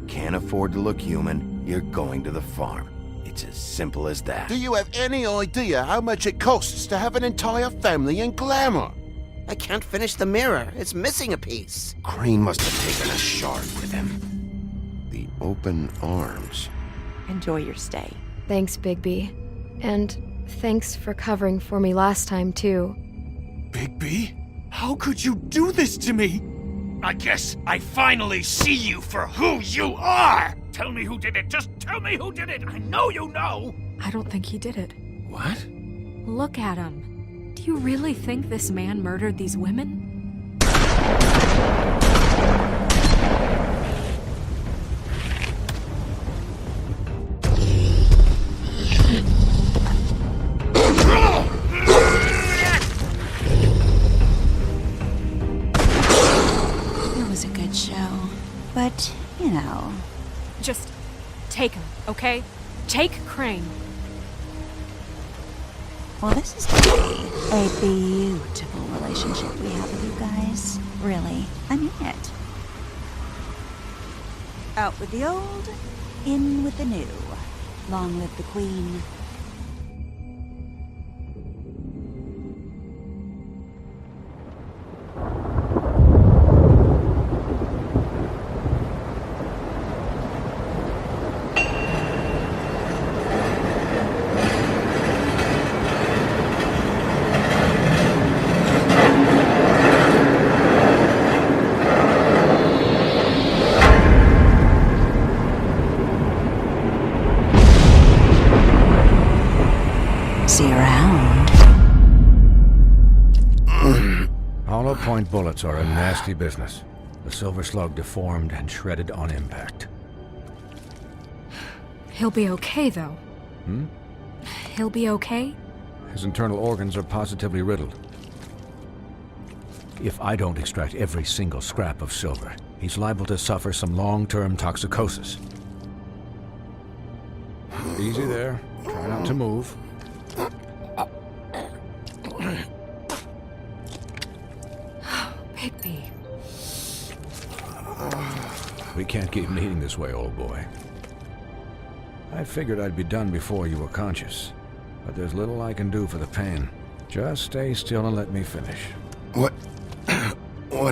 can't afford to look human, you're going to the farm. It's as simple as that. Do you have any idea how much it costs to have an entire family in glamour? I can't finish the mirror. It's missing a piece. Crane must have taken a shard with him. The open arms. Enjoy your stay. Thanks, Bigby. And thanks for covering for me last time, too. Bigby? How could you do this to me? I guess I finally see you for who you are! Tell me who did it! Just tell me who did it! I know you know! I don't think he did it. What? Look at him. Do you really think this man murdered these women? It was a good show. But, you know... Just take him, okay? Take Crane. Well, this is really a beautiful relationship we have with you guys. Really. I mean it. Out with the old, in with the new. Long live the Queen. See you around. Hollow point bullets are a nasty business. The silver slug deformed and shredded on impact. He'll be okay, though. He'll be okay? His internal organs are positively riddled. If I don't extract every single scrap of silver, he's liable to suffer some long-term toxicosis. Easy there. Try not to move. Bigby. We can't keep meeting this way, old boy. I figured I'd be done before you were conscious, but there's little I can do for the pain. Just stay still and let me finish. What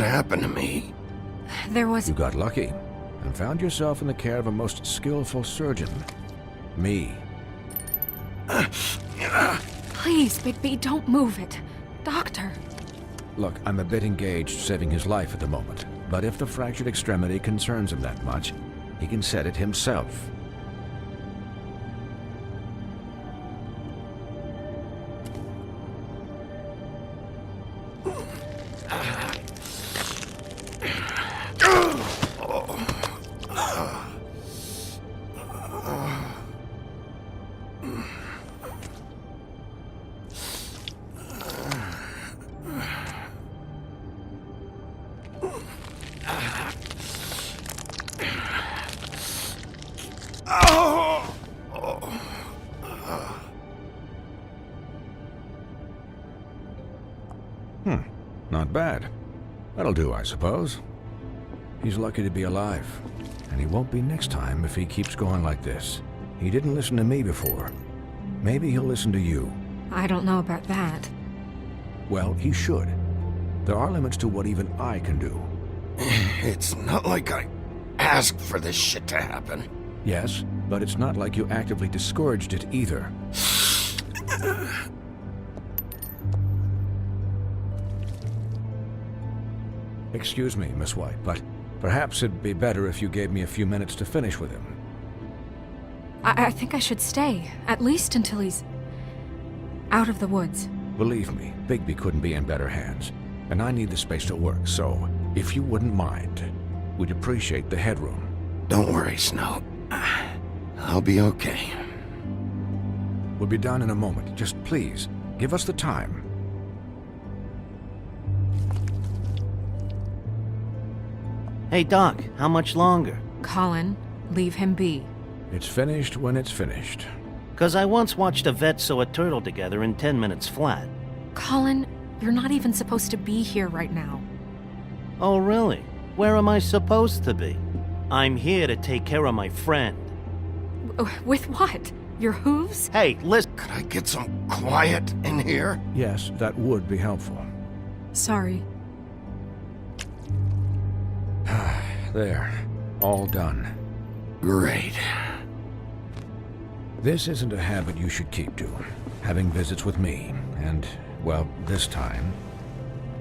happened to me? There was... You got lucky and found yourself in the care of a most skillful surgeon. Me. Please, Bigby, don't move it. Doctor. Look, I'm a bit engaged saving his life at the moment, but if the fractured extremity concerns him that much, he can set it himself. Not bad. That'll do, I suppose. He's lucky to be alive, and he won't be next time if he keeps going like this. He didn't listen to me before. Maybe he'll listen to you. I don't know about that. Well, he should. There are limits to what even I can do. It's not like I asked for this shit to happen. Yes, but it's not like you actively discouraged it either. Excuse me, Miss White, but perhaps it'd be better if you gave me a few minutes to finish with him. I think I should stay, at least until he's out of the woods. Believe me, Bigby couldn't be in better hands, and I need the space to work, so if you wouldn't mind, we'd appreciate the headroom. Don't worry, Snow. I'll be okay. We'll be done in a moment. Just please, give us the time. Hey, Doc, how much longer? Colin, leave him be. It's finished when it's finished. 'Cause I once watched a vet sew a turtle together in 10 minutes flat. Colin, you're not even supposed to be here right now. Oh, really? Where am I supposed to be? I'm here to take care of my friend. With what? Your hooves? Hey, listen. Could I get some quiet in here? Yes, that would be helpful. Sorry. There. All done. Great. This isn't a habit you should keep to. Having visits with me. And, well, this time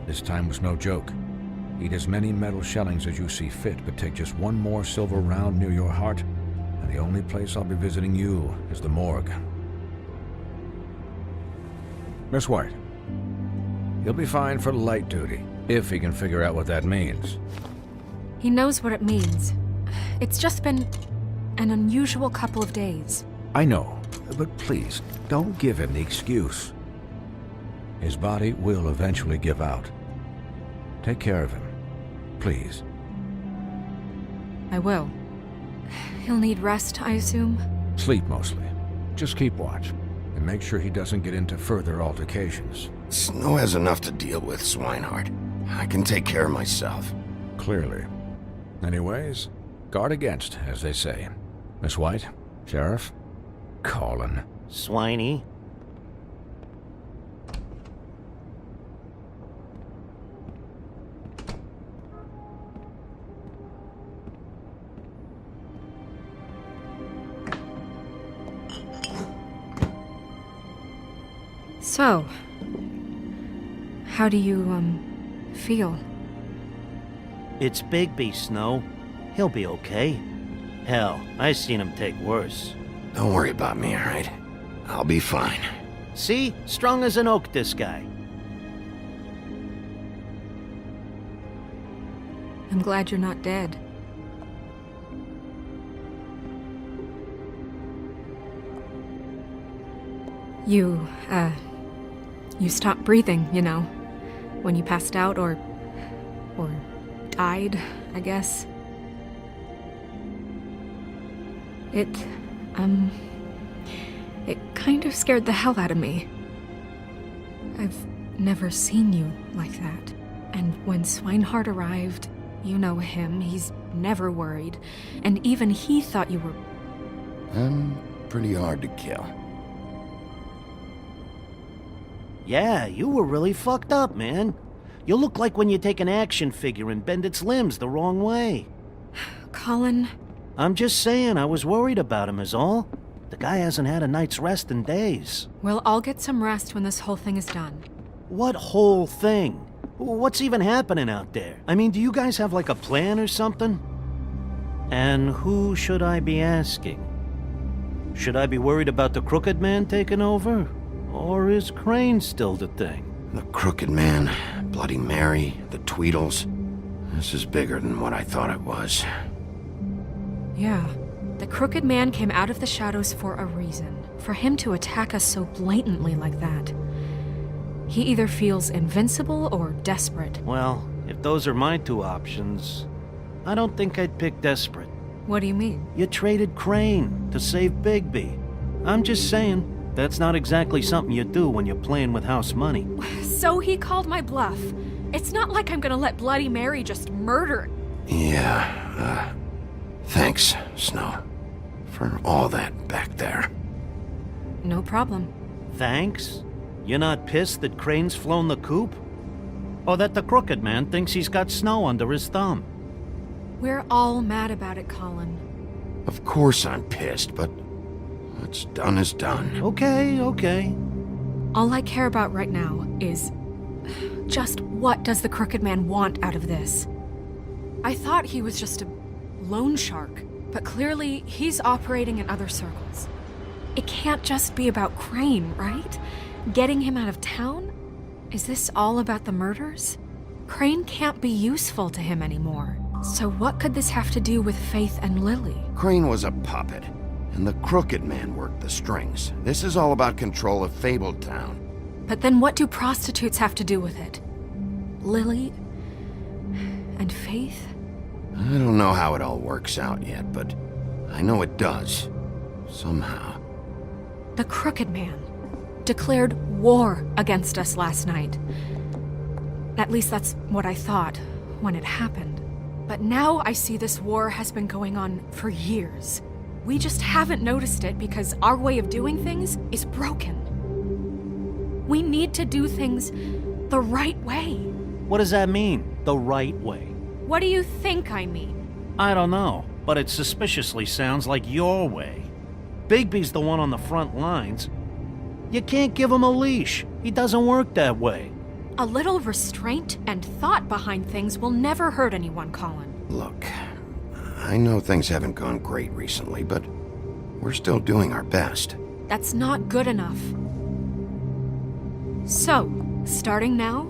was no joke. Eat as many metal shellings as you see fit, but take just one more silver round near your heart, and the only place I'll be visiting you is the morgue. Miss White, he'll be fine for light duty, if he can figure out what that means. He knows what it means. It's just been an unusual couple of days. I know, but please, don't give him the excuse. His body will eventually give out. Take care of him, please. I will. He'll need rest, I assume? Sleep mostly. Just keep watch, and make sure he doesn't get into further altercations. Snow has enough to deal with, Swinehart. I can take care of myself. Clearly. Anyways, guard against, as they say. Miss White, Sheriff, Colin. Swiney. So, how do you, feel? It's Bigby, Snow. He'll be okay. Hell, I seen him take worse. Don't worry about me, all right? I'll be fine. See? Strong as an oak, this guy. I'm glad you're not dead. You stopped breathing, you know, when you passed out or died, I guess. It kind of scared the hell out of me. I've never seen you like that. And when Swinehart arrived, you know him, he's never worried. And even he thought you were... I'm pretty hard to kill. Yeah, you were really fucked up, man. You look like when you take an action figure and bend its limbs the wrong way. Colin... I'm just saying, I was worried about him is all. The guy hasn't had a night's rest in days. We'll all get some rest when this whole thing is done. What whole thing? What's even happening out there? I mean, do you guys have like a plan or something? And who should I be asking? Should I be worried about the Crooked Man taking over? Or is Crane still the thing? The Crooked Man, Bloody Mary, the Tweedles. This is bigger than what I thought it was. Yeah. The Crooked Man came out of the shadows for a reason. For him to attack us so blatantly like that. He either feels invincible or desperate. Well, if those are my two options, I don't think I'd pick desperate. What do you mean? You traded Crane to save Bigby. I'm just saying, that's not exactly something you do when you're playing with house money. So he called my bluff. It's not like I'm gonna let Bloody Mary just murder... Yeah, thanks, Snow, for all that back there. No problem. Thanks? You're not pissed that Crane's flown the coop? Or that the Crooked Man thinks he's got Snow under his thumb? We're all mad about it, Colin. Of course I'm pissed, but what's done is done. Okay. All I care about right now is... just what does the Crooked Man want out of this? I thought he was just a loan shark, but clearly he's operating in other circles. It can't just be about Crane, right? Getting him out of town? Is this all about the murders? Crane can't be useful to him anymore. So what could this have to do with Faith and Lily? Crane was a puppet, and the Crooked Man worked the strings. This is all about control of Fabletown. But then what do prostitutes have to do with it? Lily? And Faith? I don't know how it all works out yet, but I know it does. Somehow. The Crooked Man declared war against us last night. At least that's what I thought when it happened. But now I see this war has been going on for years. We just haven't noticed it because our way of doing things is broken. We need to do things the right way. What does that mean, the right way? What do you think I mean? I don't know, but it suspiciously sounds like your way. Bigby's the one on the front lines. You can't give him a leash. He doesn't work that way. A little restraint and thought behind things will never hurt anyone, Colin. Look, I know things haven't gone great recently, but we're still doing our best. That's not good enough. So, starting now,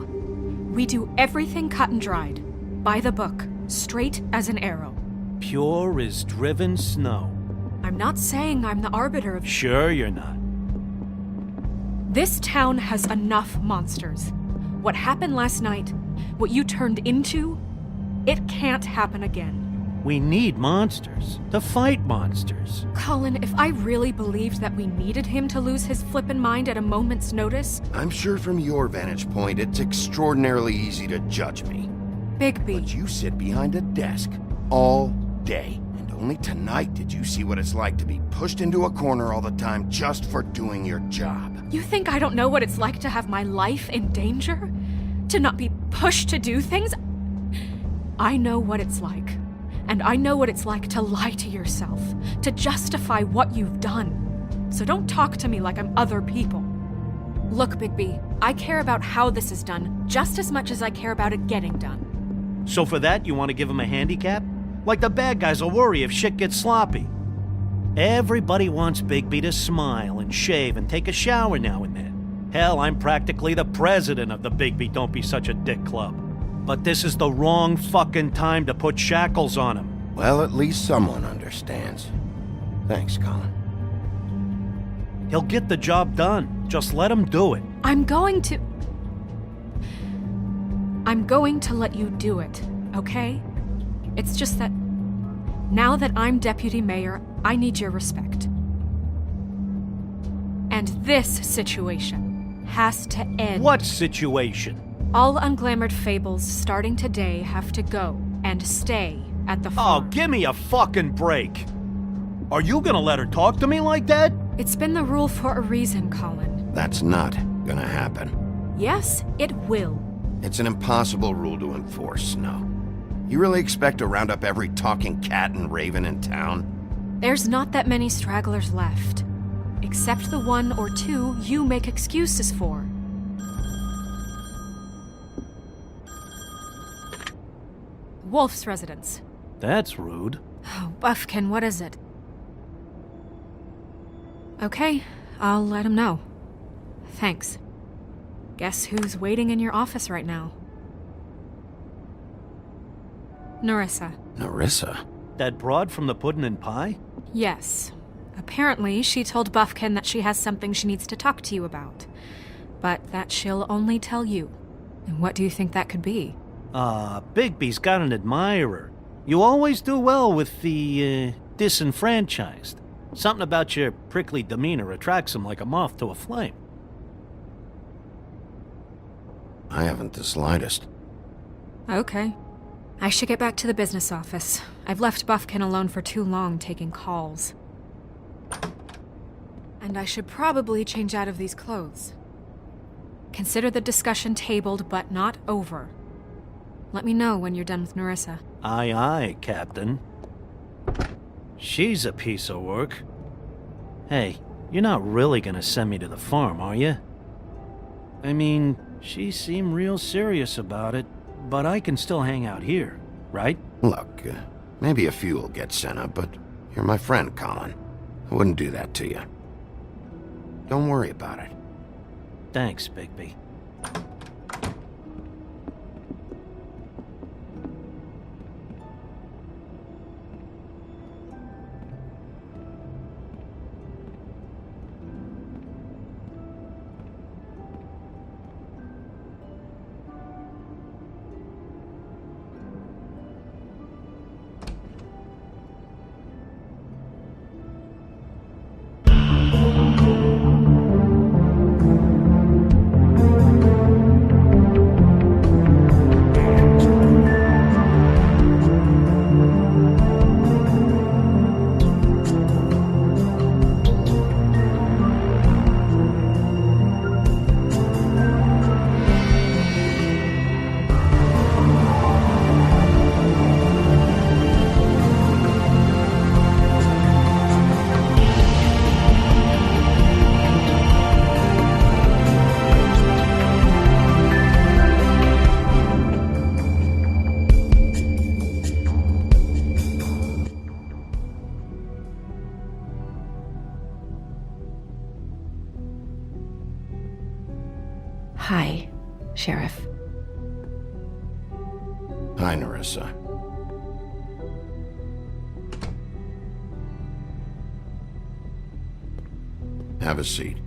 we do everything cut and dried. By the book, straight as an arrow. Pure as driven snow. I'm not saying I'm the arbiter of... Sure you're not. This town has enough monsters. What happened last night, what you turned into, it can't happen again. We need monsters. To fight monsters. Colin, if I really believed that we needed him to lose his flippin' mind at a moment's notice... I'm sure from your vantage point, it's extraordinarily easy to judge me. Bigby. But you sit behind a desk all day. And only tonight did you see what it's like to be pushed into a corner all the time just for doing your job. You think I don't know what it's like to have my life in danger? To not be pushed to do things? I know what it's like. And I know what it's like to lie to yourself, to justify what you've done. So don't talk to me like I'm other people. Look, Bigby, I care about how this is done just as much as I care about it getting done. So for that, you want to give him a handicap? Like the bad guys will worry if shit gets sloppy. Everybody wants Bigby to smile and shave and take a shower now and then. Hell, I'm practically the president of the Bigby Don't Be Such a Dick Club. But this is the wrong fucking time to put shackles on him. Well, at least someone understands. Thanks, Colin. He'll get the job done. Just let him do it. I'm going to let you do it, okay? It's just that now that I'm deputy mayor, I need your respect. And this situation has to end. What situation? All unglamored fables starting today have to go and stay at the Oh, farm. give me a fucking break. Are you gonna let her talk to me like that? It's been the rule for a reason, Colin. That's not gonna happen. Yes, it will. It's an impossible rule to enforce, Snow. You really expect to round up every talking cat and raven in town? There's not that many stragglers left. Except the one or two you make excuses for. Wolf's residence. That's rude. Oh, Buffkin, what is it? Okay, I'll let him know. Thanks. Guess who's waiting in your office right now? Narissa. Narissa? That broad from the Puddin' and Pie? Yes. Apparently, she told Buffkin that she has something she needs to talk to you about. But that she'll only tell you. And what do you think that could be? Bigby's got an admirer. You always do well with the, disenfranchised. Something about your prickly demeanor attracts him like a moth to a flame. I haven't the slightest. Okay. I should get back to the business office. I've left Buffkin alone for too long taking calls. And I should probably change out of these clothes. Consider the discussion tabled but not over. Let me know when you're done with Narissa. Aye, aye, Captain. She's a piece of work. Hey, you're not really gonna send me to the farm, are you? I mean, she seemed real serious about it, but I can still hang out here, right? Look, maybe a few will get sent up, but you're my friend, Colin. I wouldn't do that to you. Don't worry about it. Thanks, Bigby. Hi, Sheriff. Hi, Nerissa. Have a seat.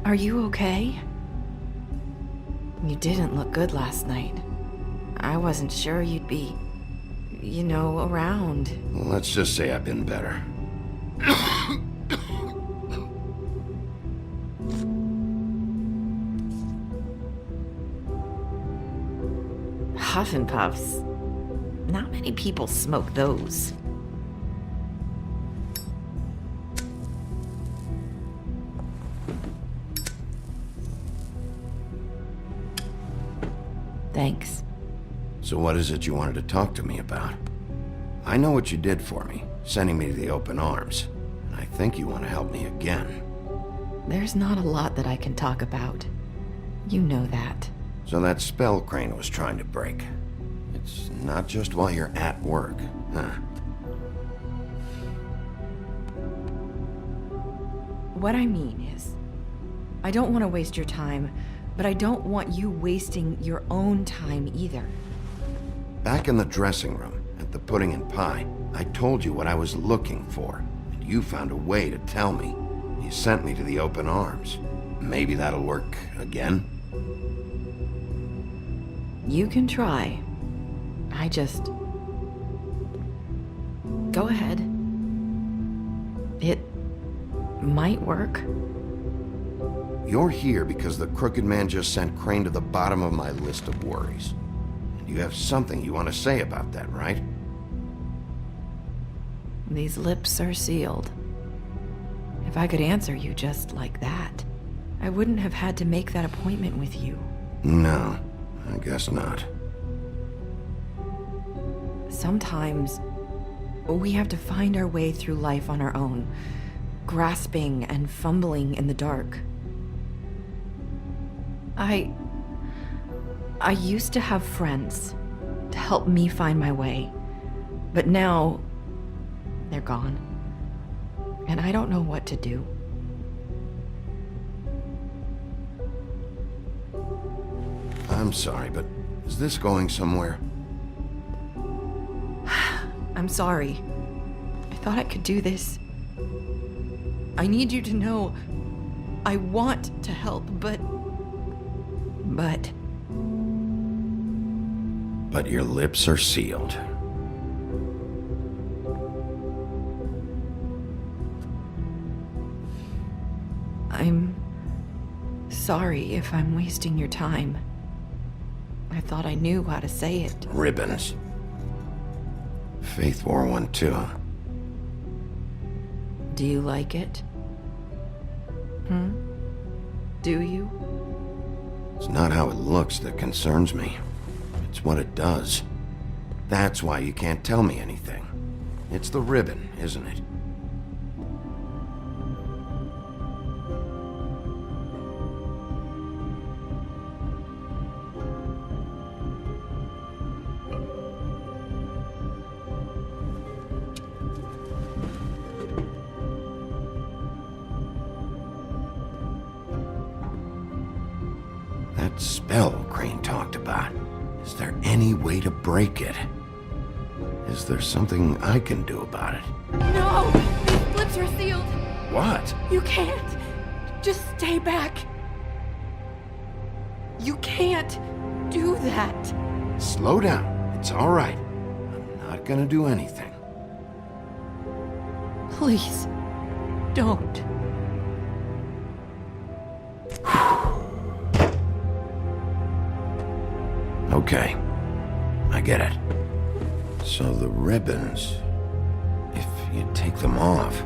Are you okay? You didn't look good last night. I wasn't sure you'd be, around. Well, let's just say I've been better. Huff and Puffs. Not many people smoke those. Thanks. So what is it you wanted to talk to me about? I know what you did for me, sending me to the open arms. And I think you want to help me again. There's not a lot that I can talk about. You know that. So that spell Crane was trying to break. It's not just while you're at work, huh? What I mean is, I don't want to waste your time, but I don't want you wasting your own time either. Back in the dressing room, at the pudding and pie, I told you what I was looking for, and you found a way to tell me. You sent me to the open arms. Maybe that'll work again? You can try. I just... Go ahead. It might work. You're here because the Crooked Man just sent Crane to the bottom of my list of worries. And you have something you want to say about that, right? These lips are sealed. If I could answer you just like that, I wouldn't have had to make that appointment with you. No, I guess not. Sometimes, we have to find our way through life on our own, grasping and fumbling in the dark. I used to have friends to help me find my way, but now they're gone, and I don't know what to do. I'm sorry, but is this going somewhere? I'm sorry. I thought I could do this. I need you to know I want to help, but your lips are sealed. I'm sorry if I'm wasting your time. I thought I knew how to say it. Ribbons. Faith 412. Do you like it? Do you? It's not how it looks that concerns me. It's what it does. That's why you can't tell me anything. It's the ribbon, isn't it? That spell Crane talked about. Is there any way to break it? Is there something I can do about it? No! These lips are sealed! What? You can't! Just stay back! You can't do that! Slow down. It's all right. I'm not gonna do anything. Please, don't. Okay. I get it. So the ribbons... if you take them off...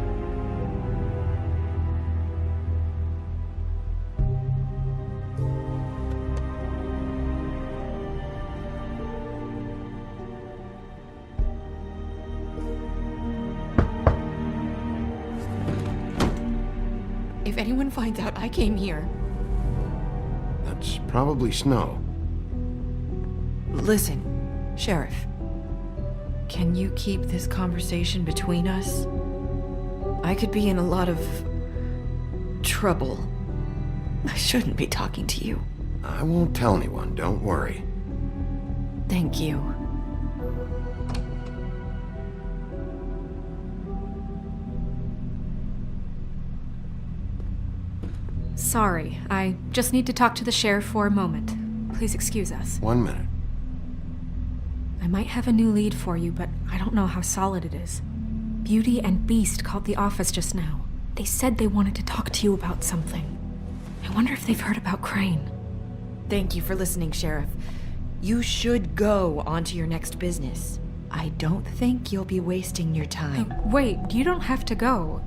If anyone finds out I came here... That's probably Snow. Listen, Sheriff. Can you keep this conversation between us? I could be in a lot of... trouble. I shouldn't be talking to you. I won't tell anyone, don't worry. Thank you. Sorry, I just need to talk to the sheriff for a moment. Please excuse us. 1 minute. I might have a new lead for you, but I don't know how solid it is. Beauty and Beast called the office just now. They said they wanted to talk to you about something. I wonder if they've heard about Crane. Thank you for listening, Sheriff. You should go on to your next business. I don't think you'll be wasting your time. Wait, you don't have to go.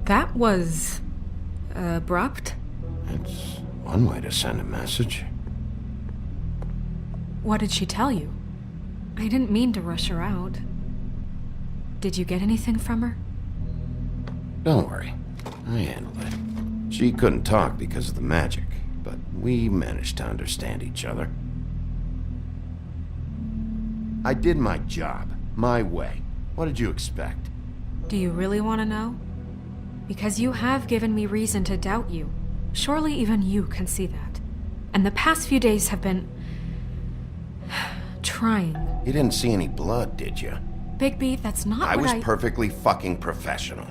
That was... abrupt? It's one way to send a message. What did she tell you? I didn't mean to rush her out. Did you get anything from her? Don't worry. I handled it. She couldn't talk because of the magic, but we managed to understand each other. I did my job, my way. What did you expect? Do you really want to know? Because you have given me reason to doubt you. Surely even you can see that. And the past few days have been... trying. You didn't see any blood, did you? Bigby, that's not I what was perfectly fucking professional.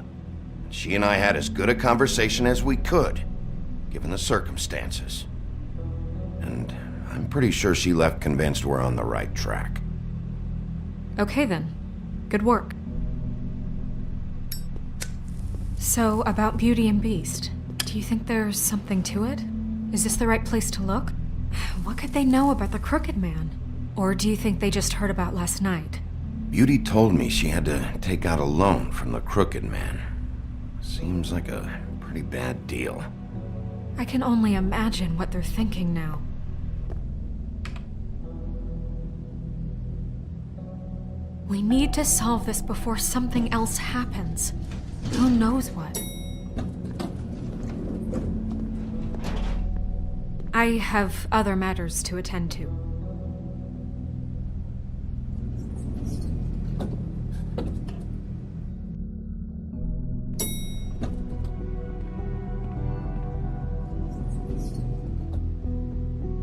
She and I had as good a conversation as we could, given the circumstances. And I'm pretty sure she left convinced we're on the right track. Okay then. Good work. So, about Beauty and Beast, do you think there's something to it? Is this the right place to look? What could they know about the Crooked Man? Or do you think they just heard about last night? Beauty told me she had to take out a loan from the Crooked Man. Seems like a pretty bad deal. I can only imagine what they're thinking now. We need to solve this before something else happens. Who knows what? I have other matters to attend to.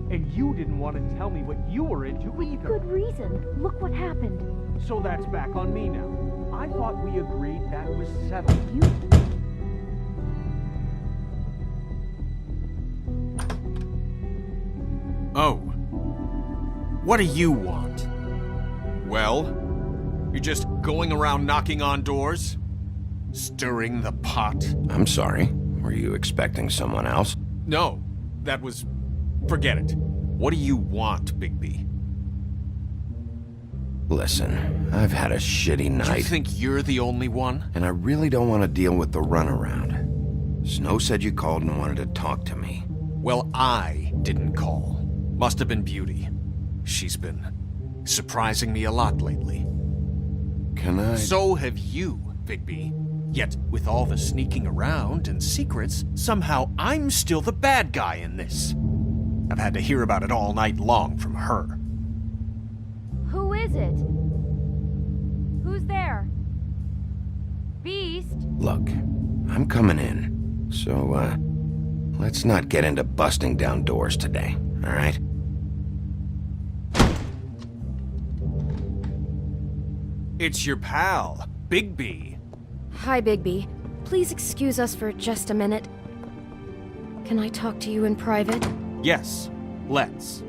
And you didn't want to tell me what you were into either. Good reason. Look what happened. So that's back on me now. I thought we agreed that was settled. Oh. What do you want? Well, you're just going around knocking on doors? Stirring the pot? I'm sorry. Were you expecting someone else? No, that was... forget it. What do you want, Bigby? Listen, I've had a shitty night. Do you think you're the only one? And I really don't want to deal with the runaround. Snow said you called and wanted to talk to me. Well, I didn't call. Must have been Beauty. She's been surprising me a lot lately. Can I... So have you, Bigby. Yet, with all the sneaking around and secrets, somehow I'm still the bad guy in this. I've had to hear about it all night long from her. Who is it? Who's there? Beast? Look, I'm coming in. So, let's not get into busting down doors today, all right? It's your pal, Bigby. Hi, Bigby. Please excuse us for just a minute. Can I talk to you in private? Yes, let's.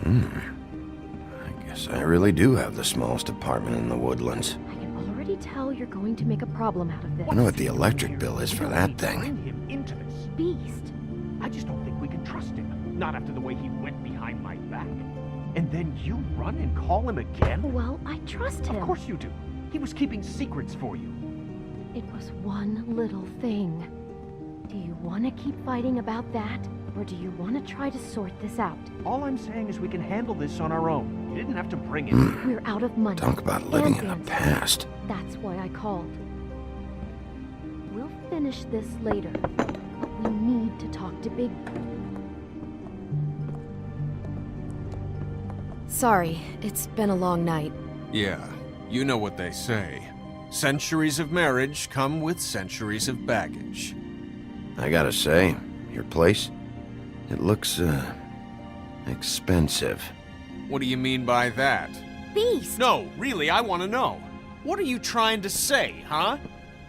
I guess I really do have the smallest apartment in the Woodlands. I can already tell you're going to make a problem out of this. I know what the electric bill is for that thing. Bring him into this. Beast. I just don't think we can trust him. Not after the way he went behind my back. And then you run and call him again? Well, I trust him. Of course you do. He was keeping secrets for you. It was one little thing. Do you want to keep fighting about that? Or do you want to try to sort this out? All I'm saying is we can handle this on our own. You didn't have to bring it. We're out of money. Talk about living in and the Van's. past. That's why I called. We'll finish this later, but we need to talk to Big... Sorry, it's been a long night. Yeah, you know what they say. Centuries of marriage come with centuries of baggage. I gotta say, your place, it looks, expensive. What do you mean by that? Beast! No, really, I want to know. What are you trying to say, huh?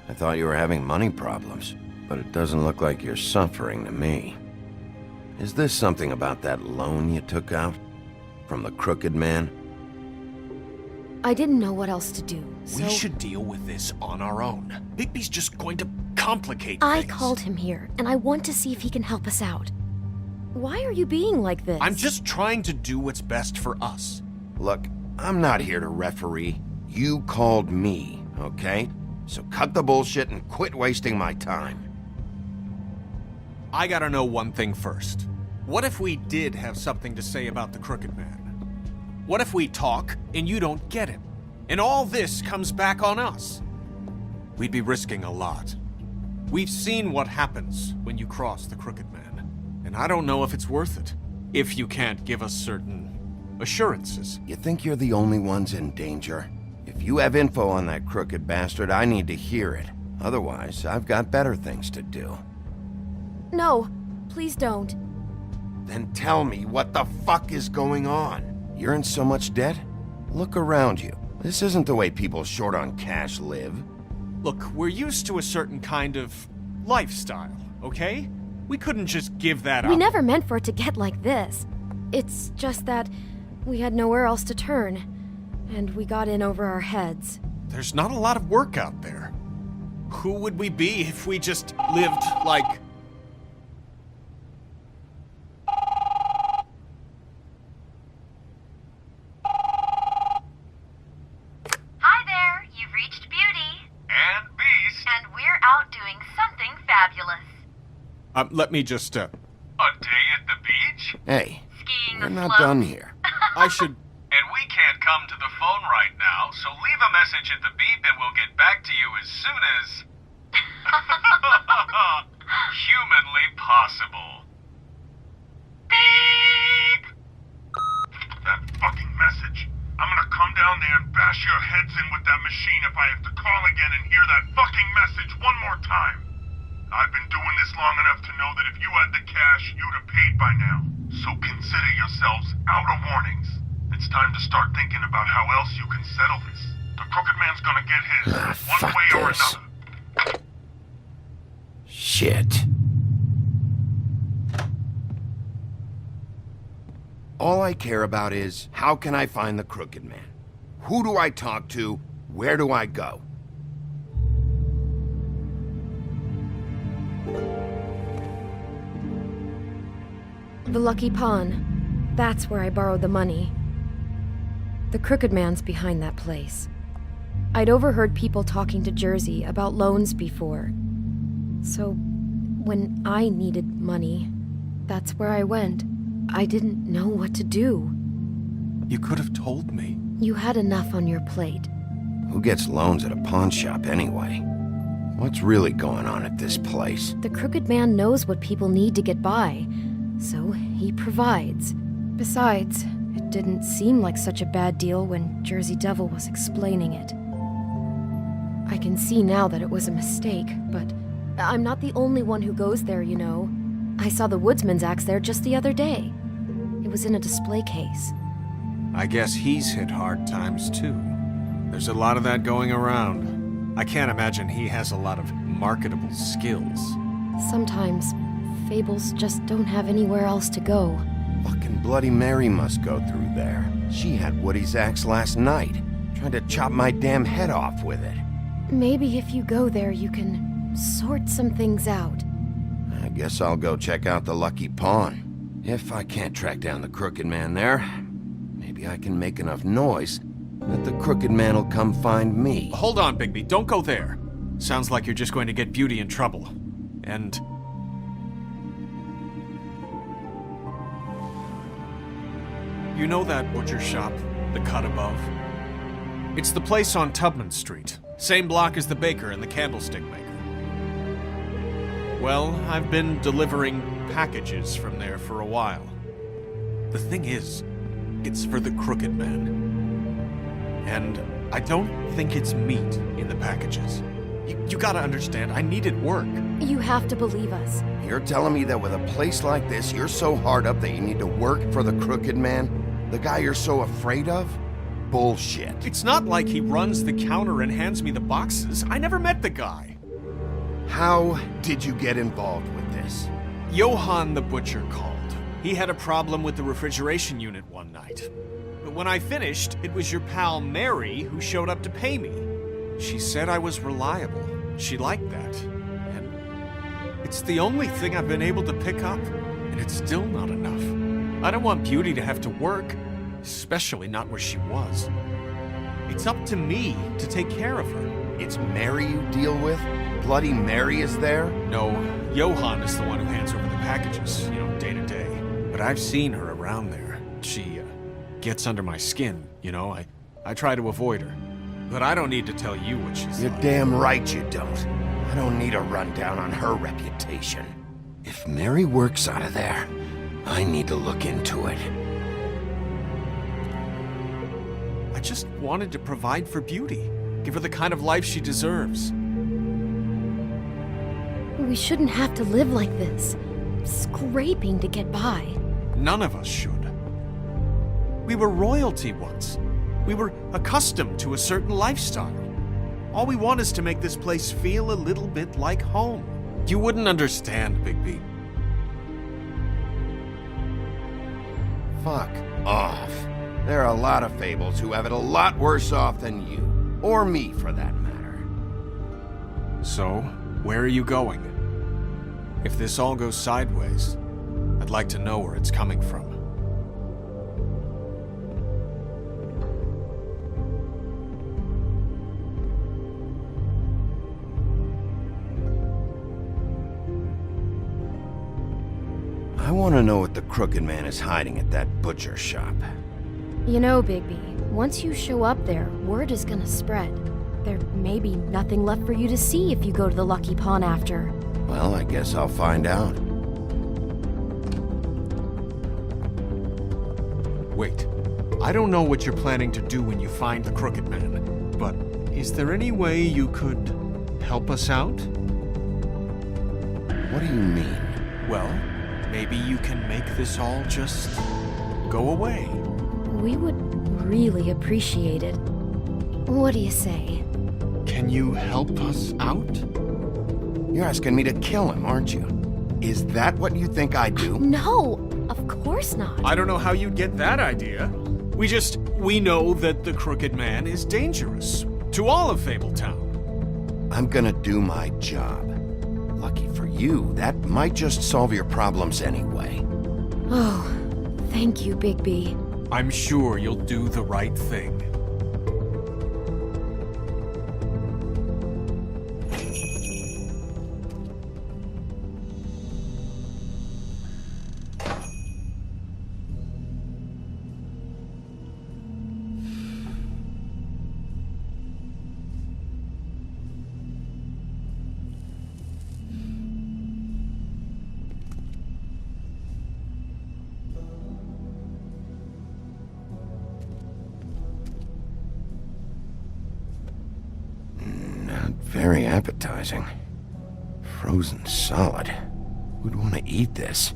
I thought you were having money problems, but it doesn't look like you're suffering to me. Is this something about that loan you took out? From the Crooked Man? I didn't know what else to do, so... We should deal with this on our own. Bigby's just going to complicate I things. called him here, and I want to see if he can help us out. Why are you being like this? I'm just trying to do what's best for us. Look, I'm not here to referee. You called me, okay? So cut the bullshit and quit wasting my time. I gotta know one thing first. What if we did have something to say about the Crooked Man? What if we talk and you don't get him? And all this comes back on us? We'd be risking a lot. We've seen what happens when you cross the Crooked Man. And I don't know if it's worth it. If you can't give us certain assurances. You think you're the only ones in danger? If you have info on that crooked bastard, I need to hear it. Otherwise, I've got better things to do. No, please don't. Then tell me what the fuck is going on? You're in so much debt? Look around you. This isn't the way people short on cash live. Look, we're used to a certain kind of lifestyle, okay? We couldn't just give that up. We never meant for it to get like this. It's just that we had nowhere else to turn, and we got in over our heads. There's not a lot of work out there. Who would we be if we just lived like... Hi there, you've reached Beauty. And Beast. And we're out doing something fabulous. Let me just, A day at the beach? Hey, Skiing we're the not slopes. done here. I should... And we can't come to the phone right now, so leave a message at the beep and we'll get back to you as soon as... humanly possible. Beep! That fucking message. I'm gonna come down there and bash your heads in with that machine if I have to call again and hear that fucking message one more time. I've been doing this long enough to know that if you had the cash, you'd have paid by now. So consider yourselves out of warnings. It's time to start thinking about how else you can settle this. The Crooked Man's gonna get his, one fuck way or this. another. Shit. All I care about is, how can I find the Crooked Man? Who do I talk to? Where do I go? The Lucky Pawn. That's where I borrowed the money. The Crooked Man's behind that place. I'd overheard people talking to Jersey about loans before. So, when I needed money, that's where I went. I didn't know what to do. You could have told me. You had enough on your plate. Who gets loans at a pawn shop anyway? What's really going on at this place? The Crooked Man knows what people need to get by, so he provides. Besides, it didn't seem like such a bad deal when Jersey Devil was explaining it. I can see now that it was a mistake, but I'm not the only one who goes there, you know. I saw the Woodsman's axe there just the other day. It was in a display case. I guess he's hit hard times too. There's a lot of that going around. I can't imagine he has a lot of marketable skills. Sometimes, fables just don't have anywhere else to go. Fucking Bloody Mary must go through there. She had Woody's axe last night. Tried to chop my damn head off with it. Maybe if you go there, you can sort some things out. I guess I'll go check out the Lucky Pawn. If I can't track down the Crooked Man there, maybe I can make enough noise that the Crooked Man will come find me. Hold on, Bigby. Don't go there. Sounds like you're just going to get Beauty in trouble. And... You know that butcher shop, the cut above? It's the place on Tubman Street. Same block as the baker and the candlestick maker. Well, I've been delivering packages from there for a while. The thing is, it's for the Crooked Man. And I don't think it's meat in the packages. You gotta understand, I needed work. You have to believe us. You're telling me that with a place like this, you're so hard up that you need to work for the Crooked Man? The guy you're so afraid of? Bullshit. It's not like he runs the counter and hands me the boxes. I never met the guy. How did you get involved with this? Johann the butcher called. He had a problem with the refrigeration unit one night. But when I finished, it was your pal Mary who showed up to pay me. She said I was reliable. She liked that. And it's the only thing I've been able to pick up, and it's still not enough. I don't want Beauty to have to work, especially not where she was. It's up to me to take care of her. It's Mary you deal with? Bloody Mary is there? No, Johann is the one who hands over the packages, day to day. But I've seen her around there. She gets under my skin, I try to avoid her. But I don't need to tell you what she's You're like. damn right you don't. I don't need a rundown on her reputation. If Mary works out of there, I need to look into it. I just wanted to provide for Beauty. Give her the kind of life she deserves. We shouldn't have to live like this, scraping to get by. None of us should. We were royalty once. We were accustomed to a certain lifestyle. All we want is to make this place feel a little bit like home. You wouldn't understand, Bigby. Fuck off. There are a lot of fables who have it a lot worse off than you. Or me, for that matter. So, where are you going? If this all goes sideways, I'd like to know where it's coming from. I want to know what the Crooked Man is hiding at that butcher shop. You know, Bigby, once you show up there, word is gonna spread. There may be nothing left for you to see if you go to the Lucky Pawn after. Well, I guess I'll find out. Wait, I don't know what you're planning to do when you find the Crooked Man, but is there any way you could help us out? What do you mean? Well, maybe you can make this all just go away. We would really appreciate it. What do you say? Can you help us out? You're asking me to kill him, aren't you? Is that what you think I do? No, of course not. I don't know how you'd get that idea. We know that the Crooked Man is dangerous to all of Fabletown. I'm gonna do my job. Lucky for you, that might just solve your problems anyway. Oh, thank you, Bigby. I'm sure you'll do the right thing. Very appetizing. Frozen solid. Who'd want to eat this?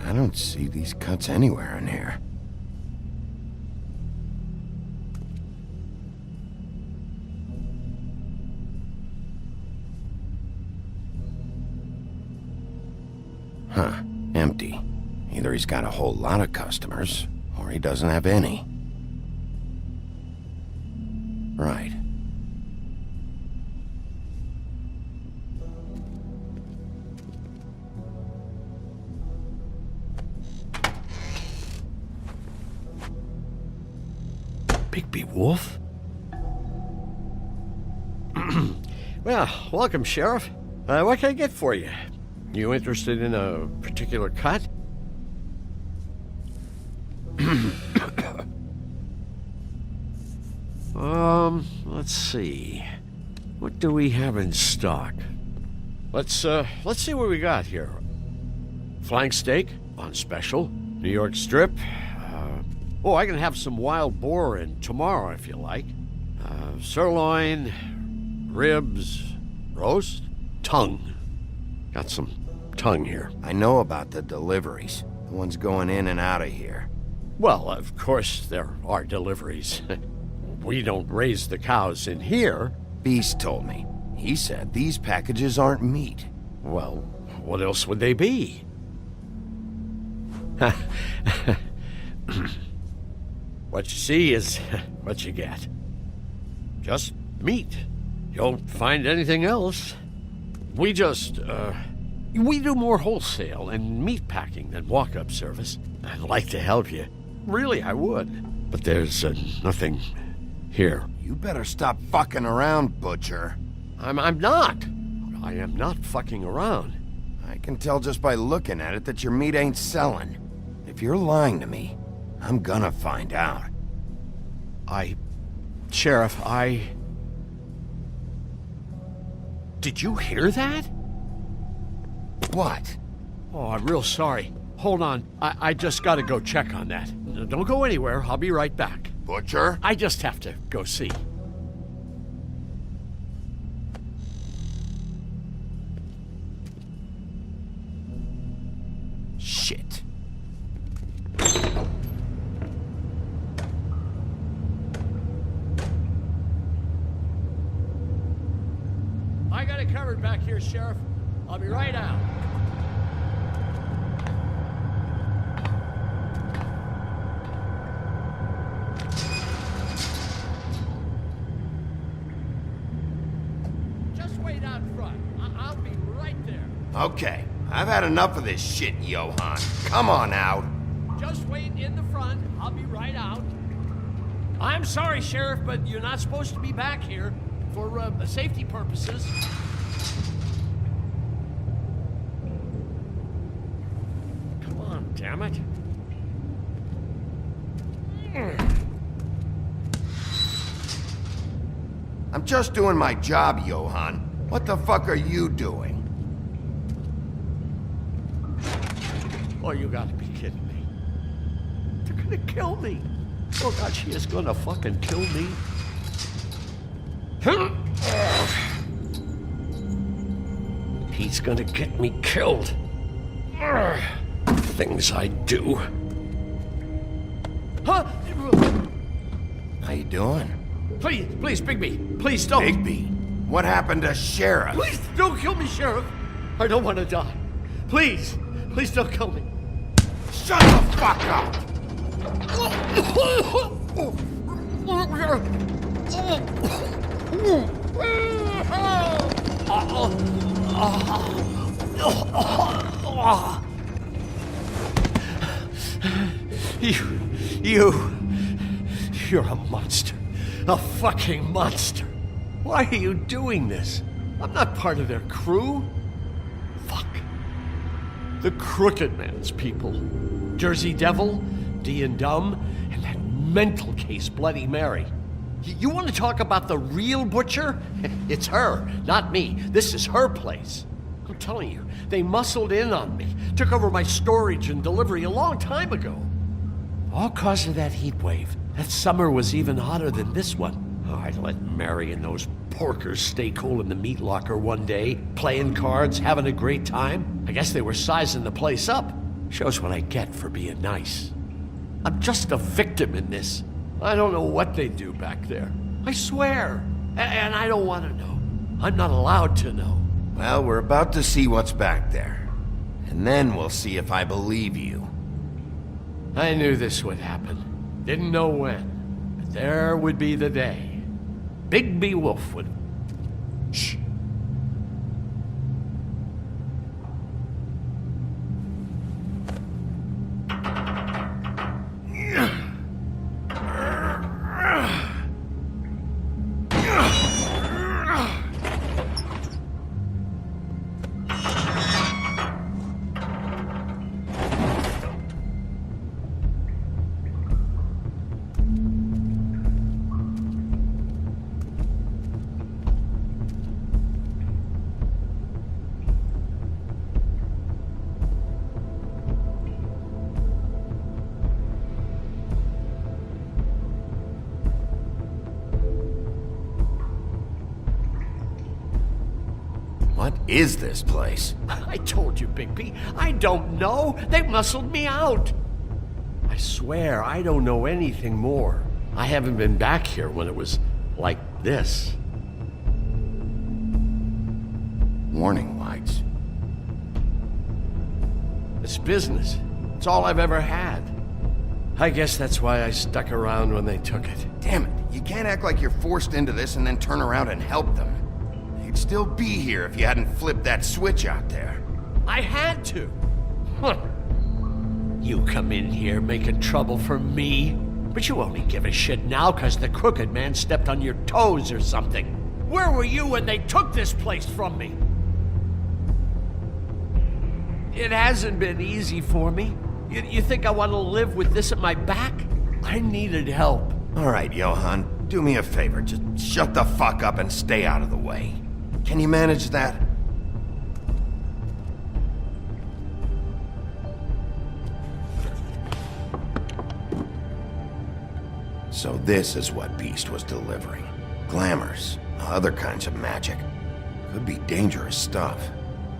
I don't see these cuts anywhere in here. Huh, empty. Either he's got a whole lot of customers, or he doesn't have any. Right. Bigby Wolf? Well, welcome, Sheriff. What can I get for you? You interested in a particular cut? Let's see. What do we have in stock? Let's see what we got here. Flank steak on special. New York strip. I can have some wild boar in tomorrow if you like. Sirloin, ribs, roast, tongue. Got some tongue here. I know about the deliveries. The ones going in and out of here. Well, of course there are deliveries. We don't raise the cows in here. Beast told me. He said these packages aren't meat. Well, what else would they be? What you see is what you get. Just meat. You won't find anything else. We just, we do more wholesale and meat packing than walk-up service. I'd like to help you. Really, I would. But there's nothing here. You better stop fucking around, Butcher. I'm not. I am not fucking around. I can tell just by looking at it that your meat ain't selling. If you're lying to me, I'm gonna find out. Sheriff, Did you hear that? What? Oh, I'm real sorry. Hold on. I just gotta go check on that. Don't go anywhere. I'll be right back. Butcher? I just have to go see. Shit. I got it covered back here, Sheriff. I'll be right out. Just wait out front. I'll be right there. Okay, I've had enough of this shit, Johan. Come on out. Just wait in the front. I'll be right out. I'm sorry, Sheriff, but you're not supposed to be back here for safety purposes. Come on, damn it. I'm just doing my job, Johan. What the fuck are you doing? Oh, you gotta be kidding me. They're gonna kill me. Oh, God, she is gonna fucking kill me. He's gonna get me killed. Things I do. Huh? How you doing? Please, Bigby. Please don't. Bigby? What happened to Sheriff? Please don't kill me, Sheriff. I don't want to die. Please don't kill me. Shut the fuck up! You're a monster. A fucking monster. Why are you doing this? I'm not part of their crew. Fuck. The Crooked Man's people. Jersey Devil, D and Dumb, and that mental case Bloody Mary. You want to talk about the real Butcher? It's her, not me. This is her place. I'm telling you, they muscled in on me, took over my storage and delivery a long time ago. All cause of that heat wave. That summer was even hotter than this one. Oh, I'd let Mary and those porkers stay cool in the meat locker one day, playing cards, having a great time. I guess they were sizing the place up. Shows what I get for being nice. I'm just a victim in this. I don't know what they do back there. I swear. And I don't want to know. I'm not allowed to know. Well, we're about to see what's back there. And then we'll see if I believe you. I knew this would happen. Didn't know when. But there would be the day. Bigby Wolf would... Shh. is this place? I told you, Bigby. I don't know. They muscled me out. I swear, I don't know anything more. I haven't been back here when it was like this. Warning lights. It's business. It's all I've ever had. I guess that's why I stuck around when they took it. Damn it, you can't act like you're forced into this and then turn around and help them. You'd still be here if you hadn't flipped that switch out there. I had to. Huh. You come in here making trouble for me, but you only give a shit now because the Crooked Man stepped on your toes or something. Where were you when they took this place from me? It hasn't been easy for me. You think I want to live with this at my back? I needed help. All right, Johan, do me a favor. Just shut the fuck up and stay out of the way. Can you manage that? So this is what Beast was delivering. Glamours, other kinds of magic. Could be dangerous stuff.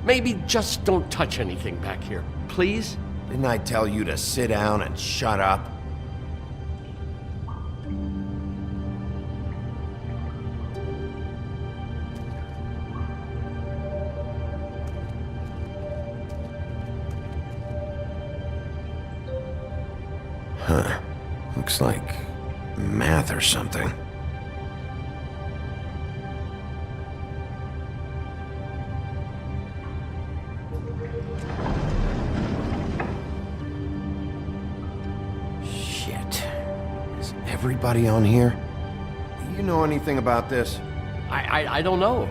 Maybe just don't touch anything back here, please? Didn't I tell you to sit down and shut up? Huh. Looks like math or something. Everybody on here? Do you know anything about this? I don't know.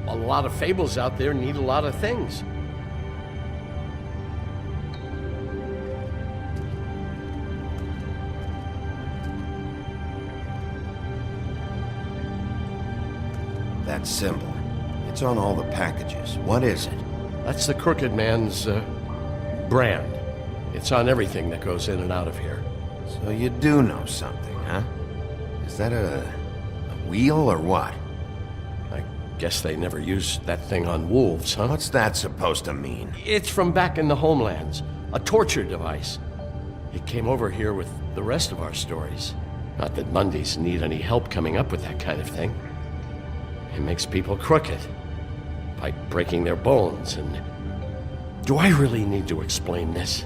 A lot of fables out there need a lot of things. That symbol. It's on all the packages. What is it? That's the Crooked Man's, brand. It's on everything that goes in and out of here. So you do know something, huh? Is that a wheel or what? I guess they never used that thing on wolves, huh? What's that supposed to mean? It's from back in the homelands. A torture device. It came over here with the rest of our stories. Not that Mondays need any help coming up with that kind of thing. It makes people crooked. By breaking their bones and... Do I really need to explain this?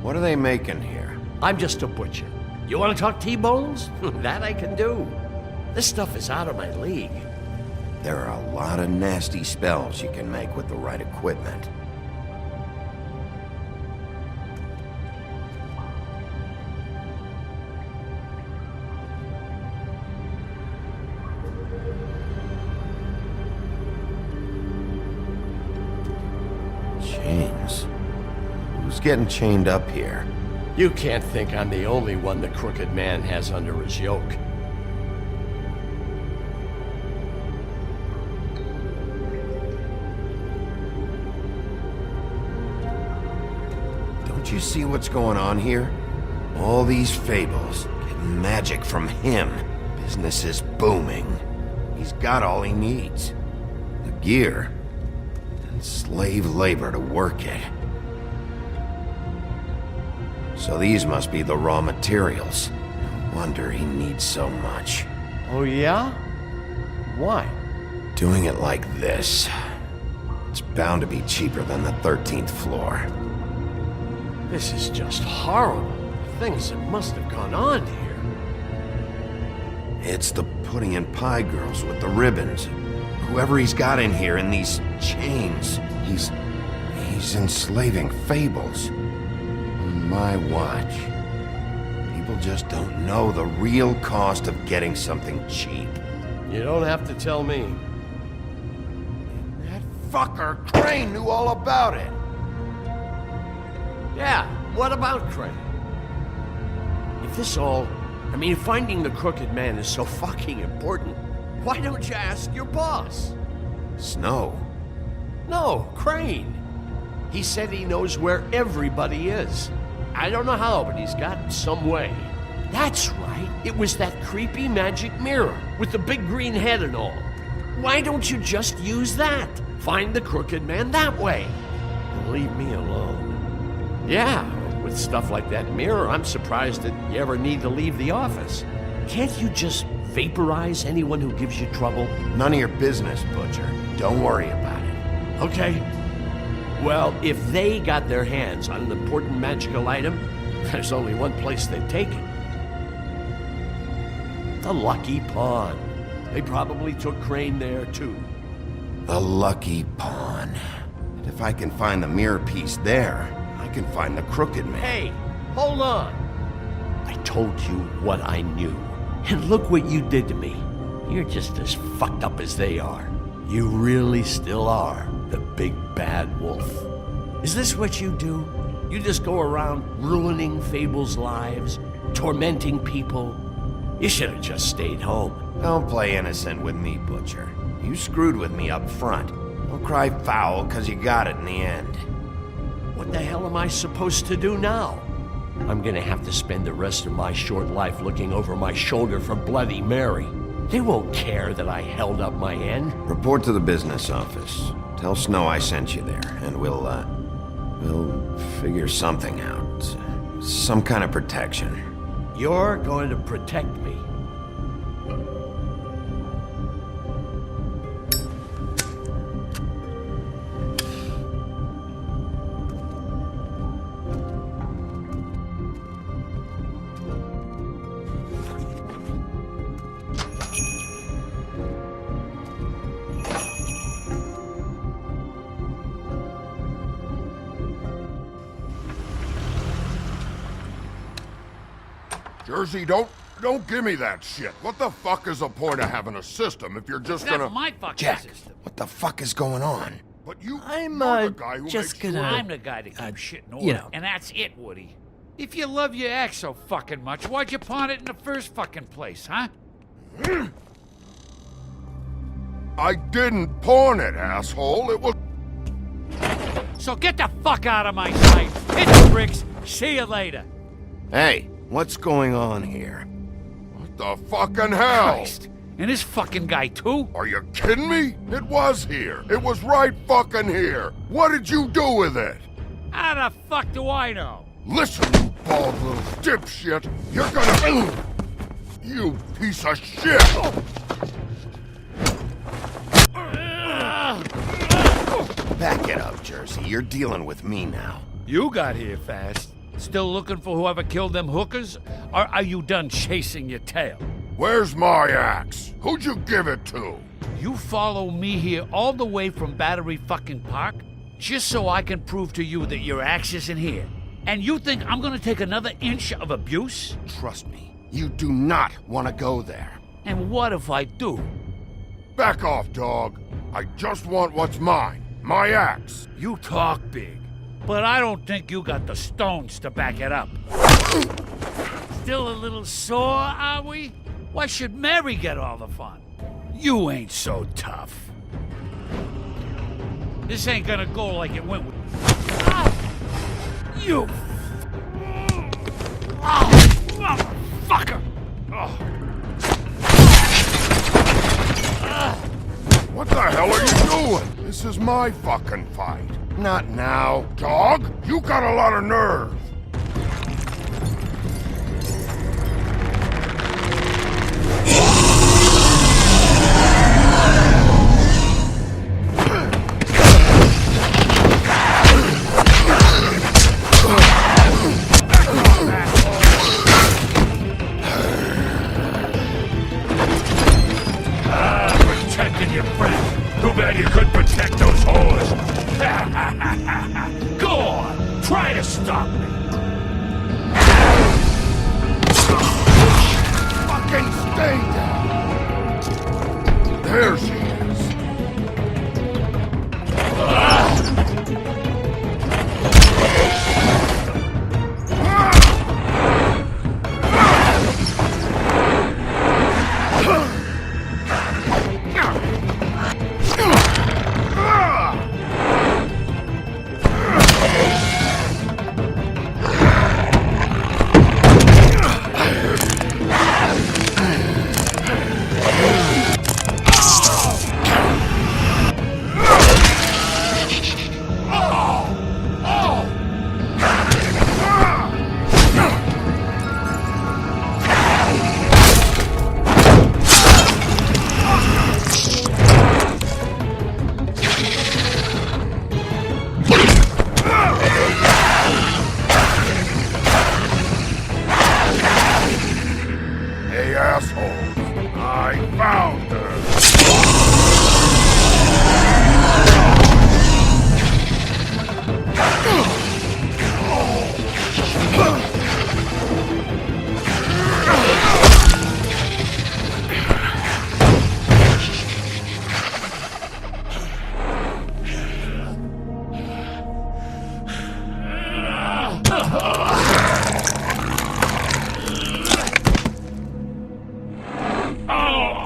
What are they making here? I'm just a butcher. You want to talk T-bones? That I can do. This stuff is out of my league. There are a lot of nasty spells you can make with the right equipment. Chains. Who's getting chained up here? You can't think I'm the only one the Crooked Man has under his yoke. Don't you see what's going on here? All these fables, getting magic from him. Business is booming. He's got all he needs. The gear, and slave labor to work it. So these must be the raw materials. No wonder he needs so much. Oh yeah? Why? Doing it like this. It's bound to be cheaper than the 13th floor. This is just horrible. Things that must have gone on here. It's the pudding and pie girls with the ribbons. Whoever he's got in here in these chains. He's enslaving fables. On my watch. People just don't know the real cost of getting something cheap. You don't have to tell me. That fucker Crane knew all about it. Yeah, what about Crane? If this all... if finding the Crooked Man is so fucking important, why don't you ask your boss? Snow? No, Crane. He said he knows where everybody is. I don't know how, but he's got some way. That's right. It was that creepy magic mirror with the big green head and all. Why don't you just use that? Find the crooked man that way. And leave me alone. Yeah, with stuff like that mirror, I'm surprised that you ever need to leave the office. Can't you just vaporize anyone who gives you trouble? None of your business, Butcher. Don't worry about it. Okay. Well, if they got their hands on an important magical item, there's only one place they'd take it. The Lucky Pawn. They probably took Crane there, too. The Lucky Pawn. And if I can find the mirror piece there, I can find the crooked man. Hey, hold on. I told you what I knew. And look what you did to me. You're just as fucked up as they are. You really still are the big bad wolf. Is this what you do? You just go around ruining Fable's lives, tormenting people? You should have just stayed home. Don't play innocent with me, Butcher. You screwed with me up front. Don't cry foul, 'cause you got it in the end. What the hell am I supposed to do now? I'm gonna have to spend the rest of my short life looking over my shoulder for Bloody Mary. They won't care that I held up my end. Report to the business office. Tell Snow I sent you there, and we'll figure something out. Some kind of protection. You're going to protect me. Jersey, don't give me that shit. What the fuck is the point of having a system if you're just gonna... That's my fucking Jack, system. what the fuck is going on? But you're I'm the guy who just makes gonna... sure- I'm the guy that keeps shit in order. you know. And that's it, Woody. If you love your ex so fucking much, why'd you pawn it in the first fucking place, huh? I didn't pawn it, asshole. It was... So get the fuck out of my sight. Hit the bricks. See you later. Hey, what's going on here? What the fucking hell? Christ. And this fucking guy, too? Are you kidding me? It was here. It was right fucking here. What did you do with it? How the fuck do I know? Listen, you bald little dipshit. You're gonna... You piece of shit! Back it up, Jersey. You're dealing with me now. You got here fast. Still looking for whoever killed them hookers? Or are you done chasing your tail? Where's my axe? Who'd you give it to? You follow me here all the way from Battery fucking Park just so I can prove to you that your axe isn't here. And you think I'm gonna take another inch of abuse? Trust me, you do not want to go there. And what if I do? Back off, dog. I just want what's mine. My axe. You talk big, but I don't think you got the stones to back it up. Still a little sore, are we? Why should Mary get all the fun? You ain't so tough. This ain't gonna go like it went with... You... Motherfucker! What the hell are you doing? This is my fucking fight. Not now. Dog, you got a lot of nerve. Protecting your friend. Too bad you couldn't protect those whores. Go on, try to stop me. Fucking stay down. There she is.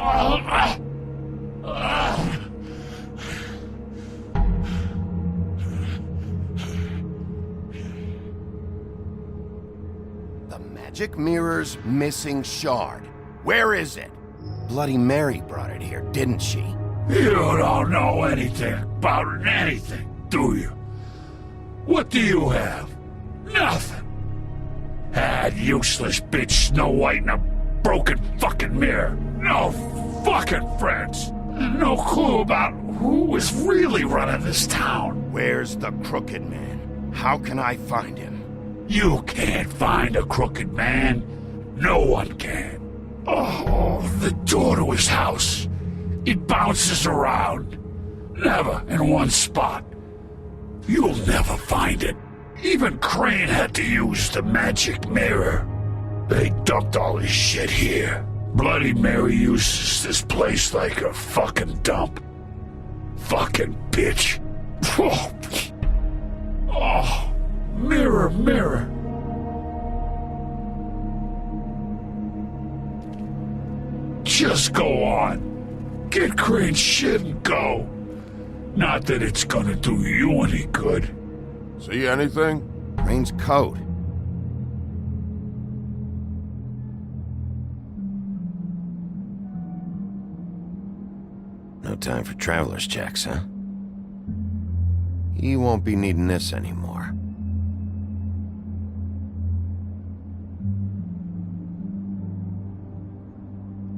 The magic mirror's missing shard. Where is it? Bloody Mary brought it here, didn't she? You don't know anything about anything, do you? What do you have? Nothing. That useless bitch Snow White and a broken fucking mirror. No fucking friends. No clue about who was really running this town. Where's the Crooked Man? How can I find him? You can't find a crooked man. No one can. Oh, the door to his house. It bounces around. Never in one spot. You'll never find it. Even Crane had to use the magic mirror. They dumped all his shit here. Bloody Mary uses this place like a fucking dump. Fucking bitch. Oh, mirror, mirror. Just go on. Get Crane's shit and go. Not that it's gonna do you any good. See anything? Crane's coat. No time for traveler's checks, huh? He won't be needing this anymore.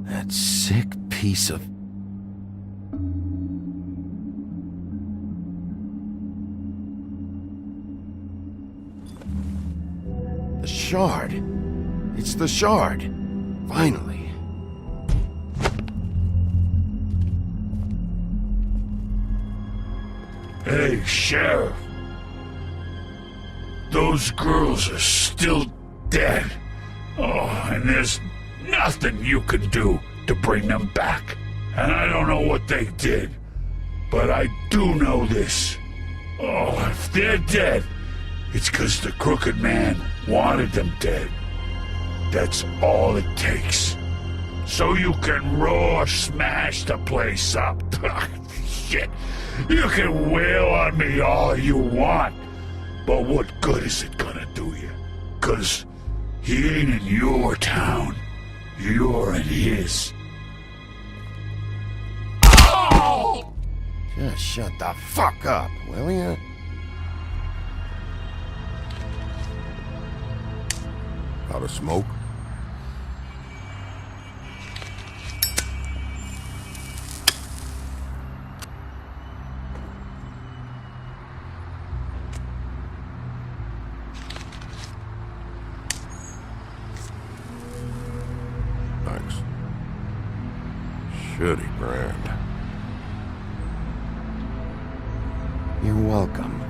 That sick piece of... The shard. It's the shard. Finally. Hey, Sheriff. Those girls are still dead. Oh, and there's nothing you can do to bring them back. And I don't know what they did, but I do know this. Oh, if they're dead, it's 'cause the Crooked Man wanted them dead. That's all it takes. So you can roar smash the place up. Shit. You can wail on me all you want, but what good is it gonna do you? 'Cause he ain't in your town. You're in his. Oh! Just shut the fuck up, will ya? Out of smoke? Thanks. Shitty brand. You're welcome.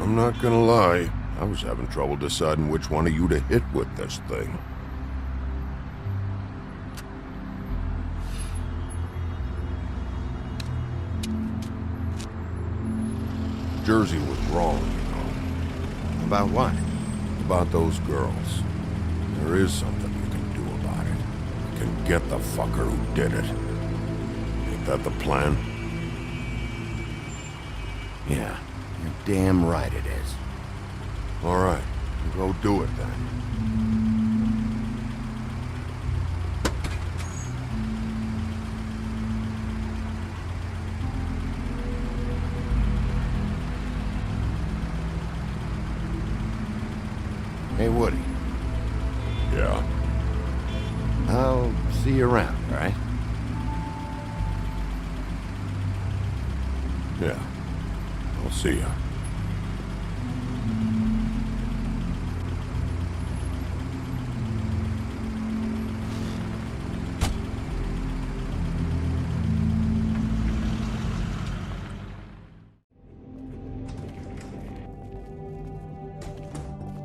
I'm not gonna lie. I was having trouble deciding which one of you to hit with this thing. Jersey was wrong, you know. About what? About those girls. There is something you can do about it. You can get the fucker who did it. Ain't that the plan? Yeah, you're damn right it is. All right, go do it then. Hey, Woody. Yeah? I'll see you around, all right? Yeah. I'll see ya.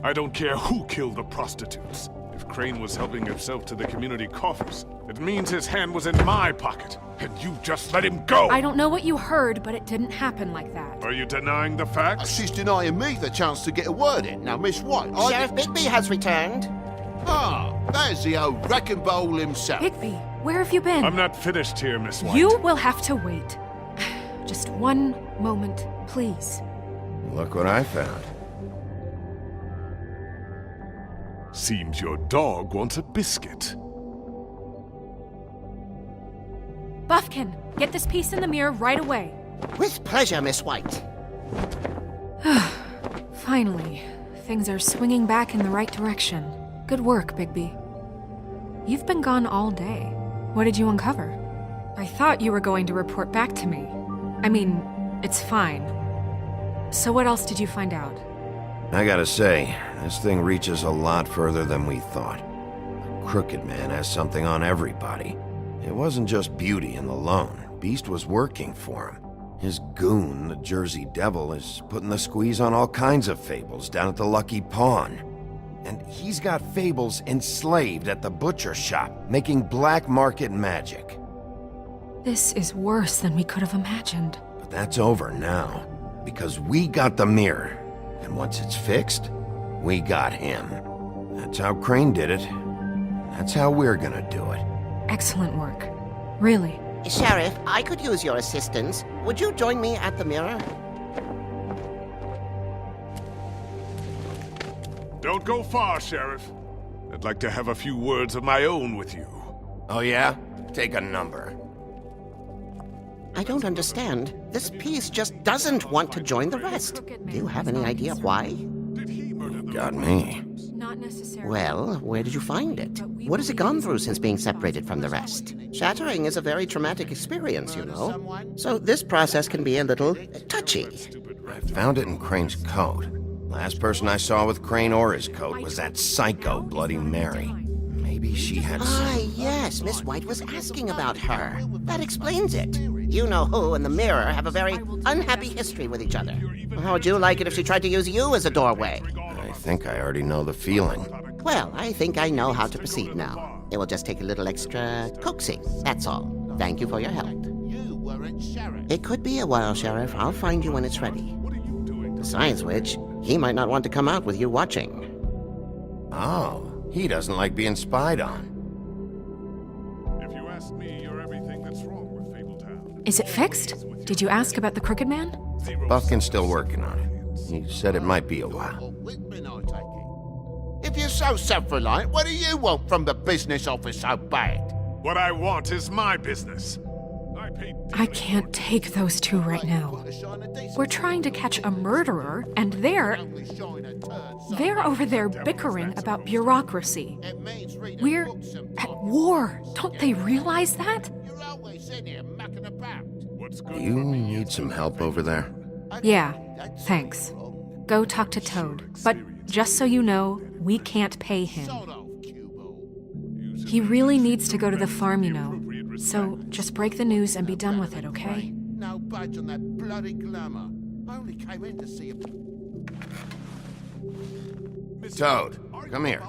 I don't care who killed the prostitutes. If Crane was helping himself to the community coffers, it means his hand was in my pocket, and you just let him go! I don't know what you heard, but it didn't happen like that. Are you denying the facts? She's denying me the chance to get a word in. Now, Miss White, Sheriff Bigby has returned. Ah, there's the old wrecking bowl himself. Bigby, where have you been? I'm not finished here, Miss White. You will have to wait. Just one moment, please. Look what I found. Seems your dog wants a biscuit. Buffkin, get this piece in the mirror right away. With pleasure, Miss White. Finally, things are swinging back in the right direction. Good work, Bigby. You've been gone all day. What did you uncover? I thought you were going to report back to me. I mean, it's fine. So what else did you find out? I gotta say, this thing reaches a lot further than we thought. The Crooked Man has something on everybody. It wasn't just Beauty and the Lone. Beast was working for him. His goon, the Jersey Devil, is putting the squeeze on all kinds of fables down at the Lucky Pawn. And he's got fables enslaved at the butcher shop, making black market magic. This is worse than we could have imagined. But that's over now, because we got the mirror. And once it's fixed, we got him. That's how Crane did it. That's how we're gonna do it. Excellent work. Really. Sheriff, I could use your assistance. Would you join me at the mirror? Don't go far, Sheriff. I'd like to have a few words of my own with you. Oh yeah? Take a number. I don't understand. This piece just doesn't want to join the rest. Do you have any idea why? Got me. Not necessarily. Well, where did you find it? What has it gone through since being separated from the rest? Shattering is a very traumatic experience, you know. So this process can be a little touchy. I found it in Crane's coat. Last person I saw with Crane or his coat was that psycho Bloody Mary. Maybe she had Ah, yes, Miss White was asking about her. That explains it. You know who and the mirror have a very unhappy history with each other. How would you like it if she tried to use you as a doorway? I think I already know the feeling. Well, I think I know how to proceed now. It will just take a little extra coaxing, that's all. Thank you for your help. It could be a while, Sheriff. I'll find you when it's ready. Besides which, he might not want to come out with you watching. Oh, he doesn't like being spied on. If you ask me, you're everything that's wrong with Fabletown. Is it fixed? Did you ask about the Crooked Man? Buffkin's still working on it. He said it might be a while. If you're so self-reliant, what do you want from the business office so bad? What I want is my business. I can't take those two right now. We're trying to catch a murderer, and they're over there bickering about bureaucracy. We're at war. Don't they realize that? Do you need some help over there? Yeah, thanks. Go talk to Toad. But just so you know, we can't pay him. He really needs to go to the farm, you know. So just break the news and be done with it, okay? No budge on that bloody glamour. I only came in to see if... Toad, come here.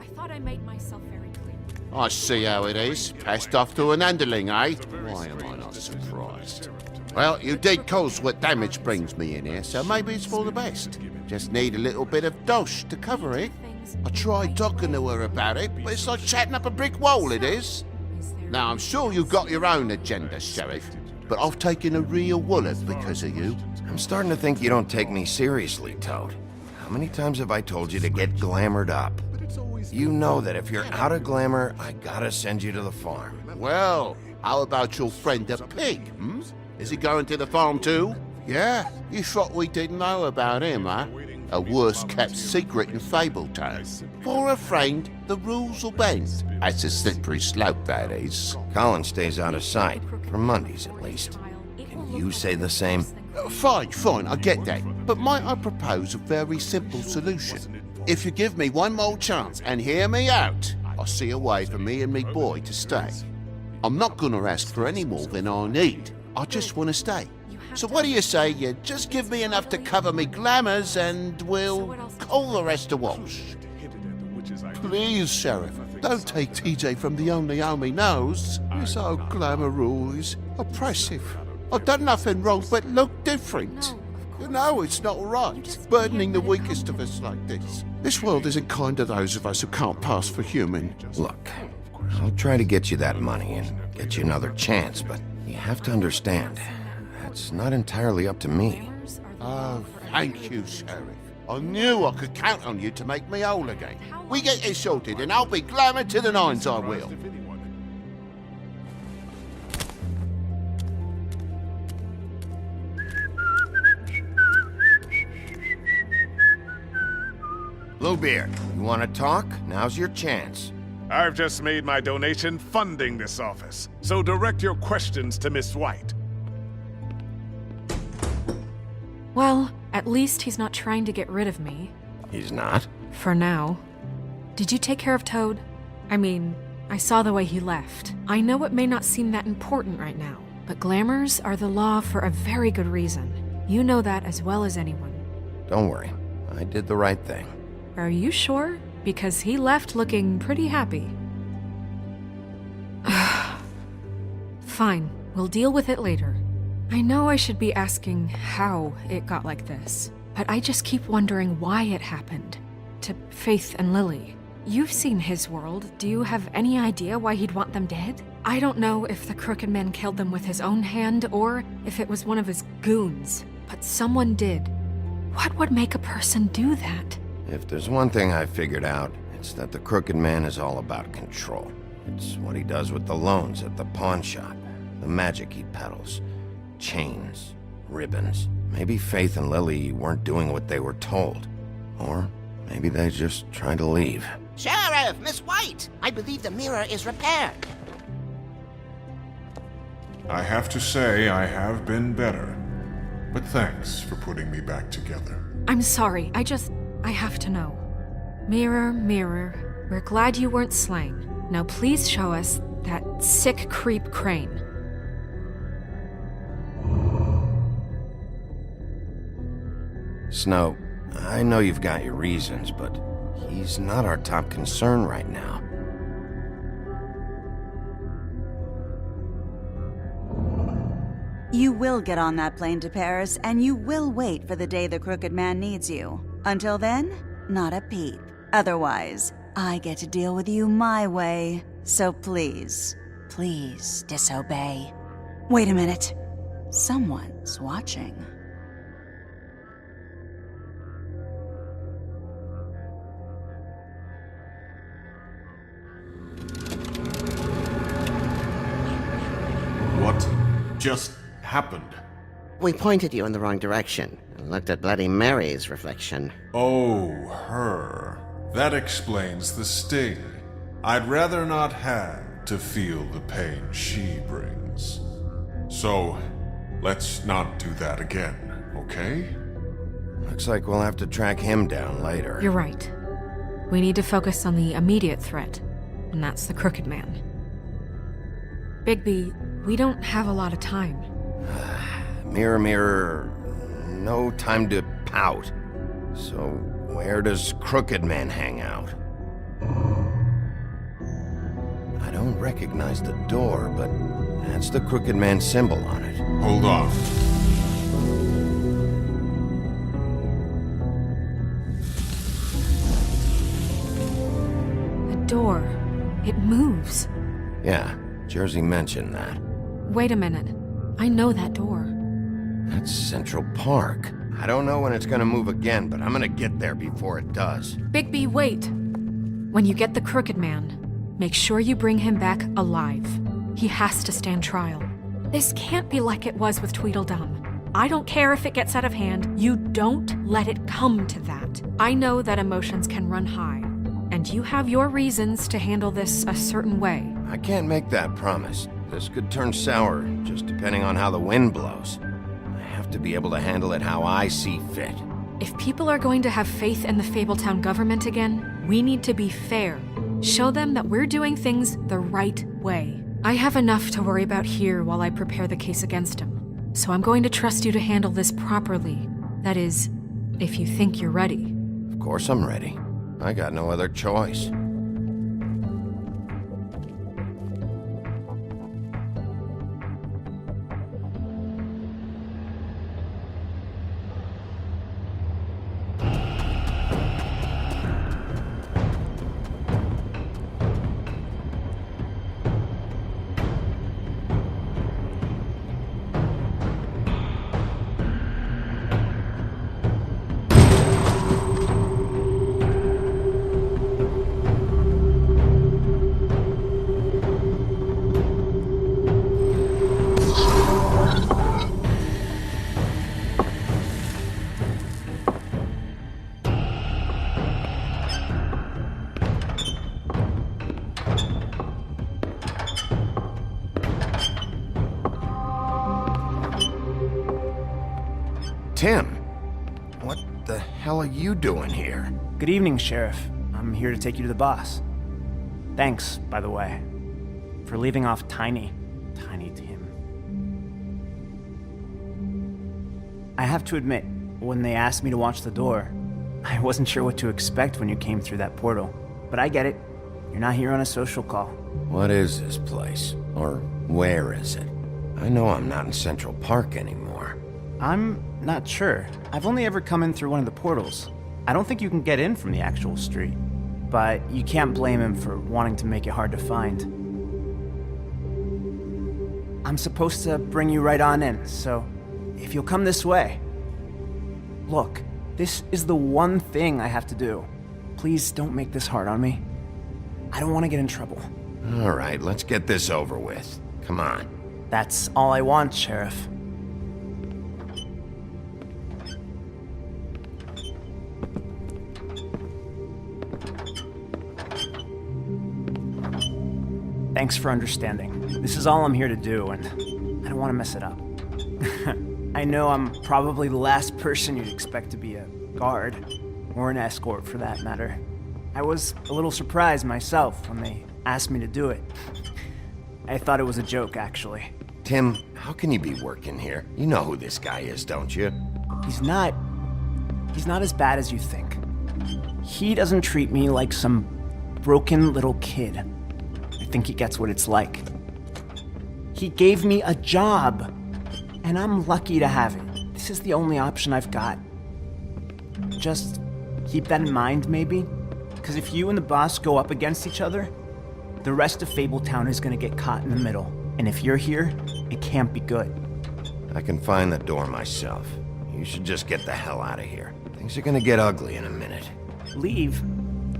I thought I made myself very clear. I see how it is. Passed off to an underling, eh? Why am I not surprised? Well, you did cause what damage brings me in here, so maybe it's for the best. Just need a little bit of dosh to cover it. I tried talking to her about it, but it's like chatting up a brick wall, it is. Now, I'm sure you've got your own agenda, Sheriff, but I've taken a real wallet because of you. I'm starting to think you don't take me seriously, Toad. How many times have I told you to get glamored up? You know that if you're out of glamour, I gotta send you to the farm. Well, how about your friend the pig, hmm? Is he going to the farm too? Yeah? You thought we didn't know about him, huh? A worst-kept secret in Fabletown. For a friend, the rules will bend. That's a slippery slope, that is. Colin stays out of sight, for Mondays at least. Can you say the same? Fine, I get that. But might I propose a very simple solution? If you give me one more chance and hear me out, I'll see a way for me and me boy to stay. I'm not gonna ask for any more than I need. I just want to stay. So what do you say you just give me enough to cover me glamours and we'll call the rest a wash? Please, Sheriff, don't take TJ from the only home he knows. This old glamour rule is oppressive. I've done nothing wrong but look different. You know it's not right, burdening the weakest of us like this. This world isn't kind to those of us who can't pass for human. Look, I'll try to get you that money and get you another chance, but you have to understand, that's not entirely up to me. Oh, thank you, Sheriff. I knew I could count on you to make me whole again. We get this sorted and I'll be glamour to the nines, I will. Bluebeard, you want to talk? Now's your chance. I've just made my donation funding this office, so direct your questions to Miss White. Well, at least he's not trying to get rid of me. He's not? For now. Did you take care of Toad? I mean, I saw the way he left. I know it may not seem that important right now, but glamours are the law for a very good reason. You know that as well as anyone. Don't worry, I did the right thing. Are you sure? Because he left looking pretty happy. Fine, we'll deal with it later. I know I should be asking how it got like this, but I just keep wondering why it happened. To Faith and Lily. You've seen his world. Do you have any idea why he'd want them dead? I don't know if the Crooked Man killed them with his own hand or if it was one of his goons, but someone did. What would make a person do that? If there's one thing I figured out, it's that the Crooked Man is all about control. It's what he does with the loans at the pawn shop, the magic he peddles, chains, ribbons. Maybe Faith and Lily weren't doing what they were told. Or maybe they just tried to leave. Sheriff, Miss White! I believe the mirror is repaired. I have to say I have been better. But thanks for putting me back together. I'm sorry, I have to know. Mirror, mirror, we're glad you weren't slain. Now please show us that sick creep Crane. Snow, I know you've got your reasons, but he's not our top concern right now. You will get on that plane to Paris, and you will wait for the day the Crooked Man needs you. Until then, not a peep. Otherwise, I get to deal with you my way. So please, please disobey. Wait a minute. Someone's watching. What just happened? We pointed you in the wrong direction and looked at Bloody Mary's reflection. Oh, her. That explains the sting. I'd rather not have to feel the pain she brings. So, let's not do that again, okay? Looks like we'll have to track him down later. You're right. We need to focus on the immediate threat, and that's the Crooked Man. Bigby, we don't have a lot of time. Mirror, mirror, no time to pout. So, where does Crooked Man hang out? I don't recognize the door, but that's the Crooked Man symbol on it. Hold on. The door. It moves. Yeah, Jersey mentioned that. Wait a minute. I know that door. That's Central Park. I don't know when it's gonna move again, but I'm gonna get there before it does. Bigby, wait! When you get the Crooked Man, make sure you bring him back alive. He has to stand trial. This can't be like it was with Tweedledum. I don't care if it gets out of hand. You don't let it come to that. I know that emotions can run high, and you have your reasons to handle this a certain way. I can't make that promise. This could turn sour, just depending on how the wind blows. I have to be able to handle it how I see fit. If people are going to have faith in the Fabletown government again, we need to be fair. Show them that we're doing things the right way. I have enough to worry about here while I prepare the case against him. So I'm going to trust you to handle this properly. That is, if you think you're ready. Of course I'm ready. I got no other choice. Tim, what the hell are you doing here? Good evening, Sheriff. I'm here to take you to the boss. Thanks, by the way, for leaving off Tiny Tim. I have to admit, when they asked me to watch the door, I wasn't sure what to expect when you came through that portal. But I get it. You're not here on a social call. What is this place? Or where is it? I know I'm not in Central Park anymore. I'm not sure. I've only ever come in through one of the portals. I don't think you can get in from the actual street. But you can't blame him for wanting to make it hard to find. I'm supposed to bring you right on in, so if you'll come this way. Look, this is the one thing I have to do. Please don't make this hard on me. I don't want to get in trouble. All right, let's get this over with. Come on. That's all I want, Sheriff. Thanks for understanding. This is all I'm here to do, and I don't want to mess it up. I know I'm probably the last person you'd expect to be a guard, or an escort for that matter. I was a little surprised myself when they asked me to do it. I thought it was a joke, actually. Tim, how can you be working here? You know who this guy is, don't you? He's not as bad as you think. He doesn't treat me like some broken little kid. I think he gets what it's like. He gave me a job, and I'm lucky to have it. This is the only option I've got. Just keep that in mind, maybe? Because if you and the boss go up against each other, the rest of Fabletown is gonna get caught in the middle. And if you're here, it can't be good. I can find the door myself. You should just get the hell out of here. Things are gonna get ugly in a minute. Leave?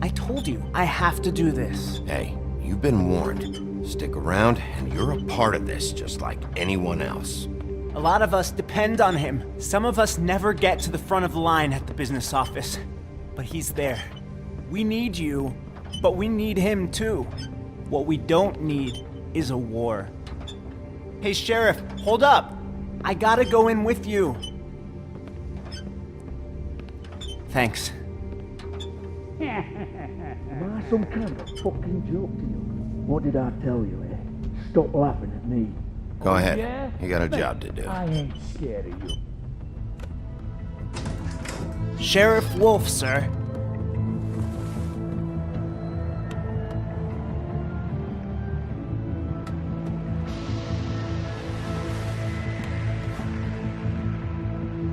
I told you, I have to do this. Hey, you've been warned. Stick around, and you're a part of this, just like anyone else. A lot of us depend on him. Some of us never get to the front of the line at the business office. But he's there. We need you, but we need him too. What we don't need is a war. Hey, Sheriff, hold up. I gotta go in with you. Thanks. Am I some kind of fucking joke to you? What did I tell you, eh? Stop laughing at me. Go ahead. Yeah? You got a job to do. I ain't scared of you. Sheriff Wolf, sir.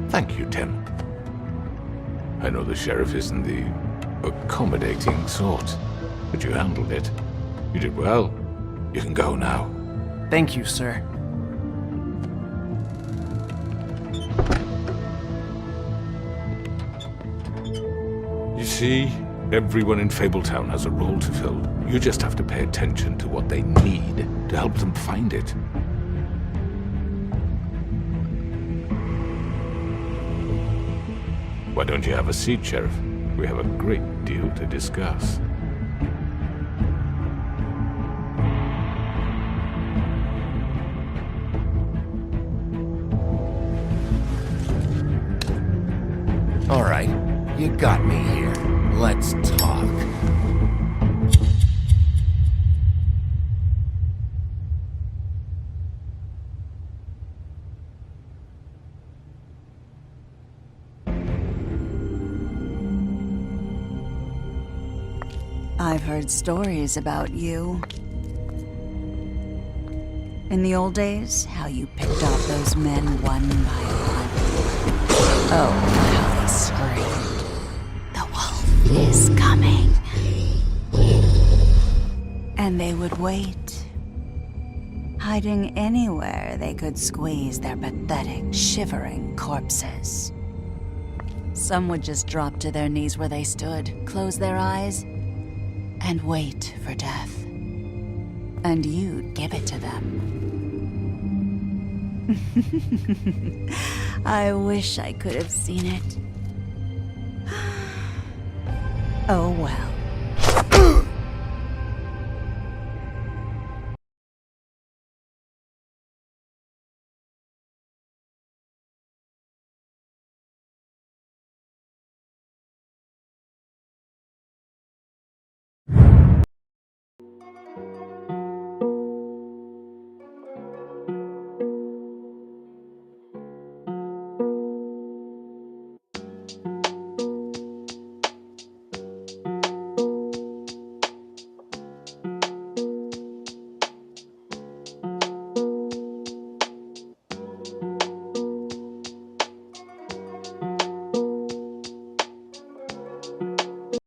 Thank you, Tim. I know the sheriff isn't the accommodating sort, but you handled it. You did well. You can go now. Thank you, sir. You see, everyone in Fabletown has a role to fill. You just have to pay attention to what they need to help them find it. Why don't you have a seat, Sheriff? We have a great deal to discuss. All right, you got me here. Let's talk. I've heard stories about you. In the old days, how you picked off those men one by one. Oh, how they screamed. The wolf is coming. And they would wait, hiding anywhere they could squeeze their pathetic, shivering corpses. Some would just drop to their knees where they stood, close their eyes, and wait for death. And you'd give it to them. I wish I could have seen it. Oh well. Bye.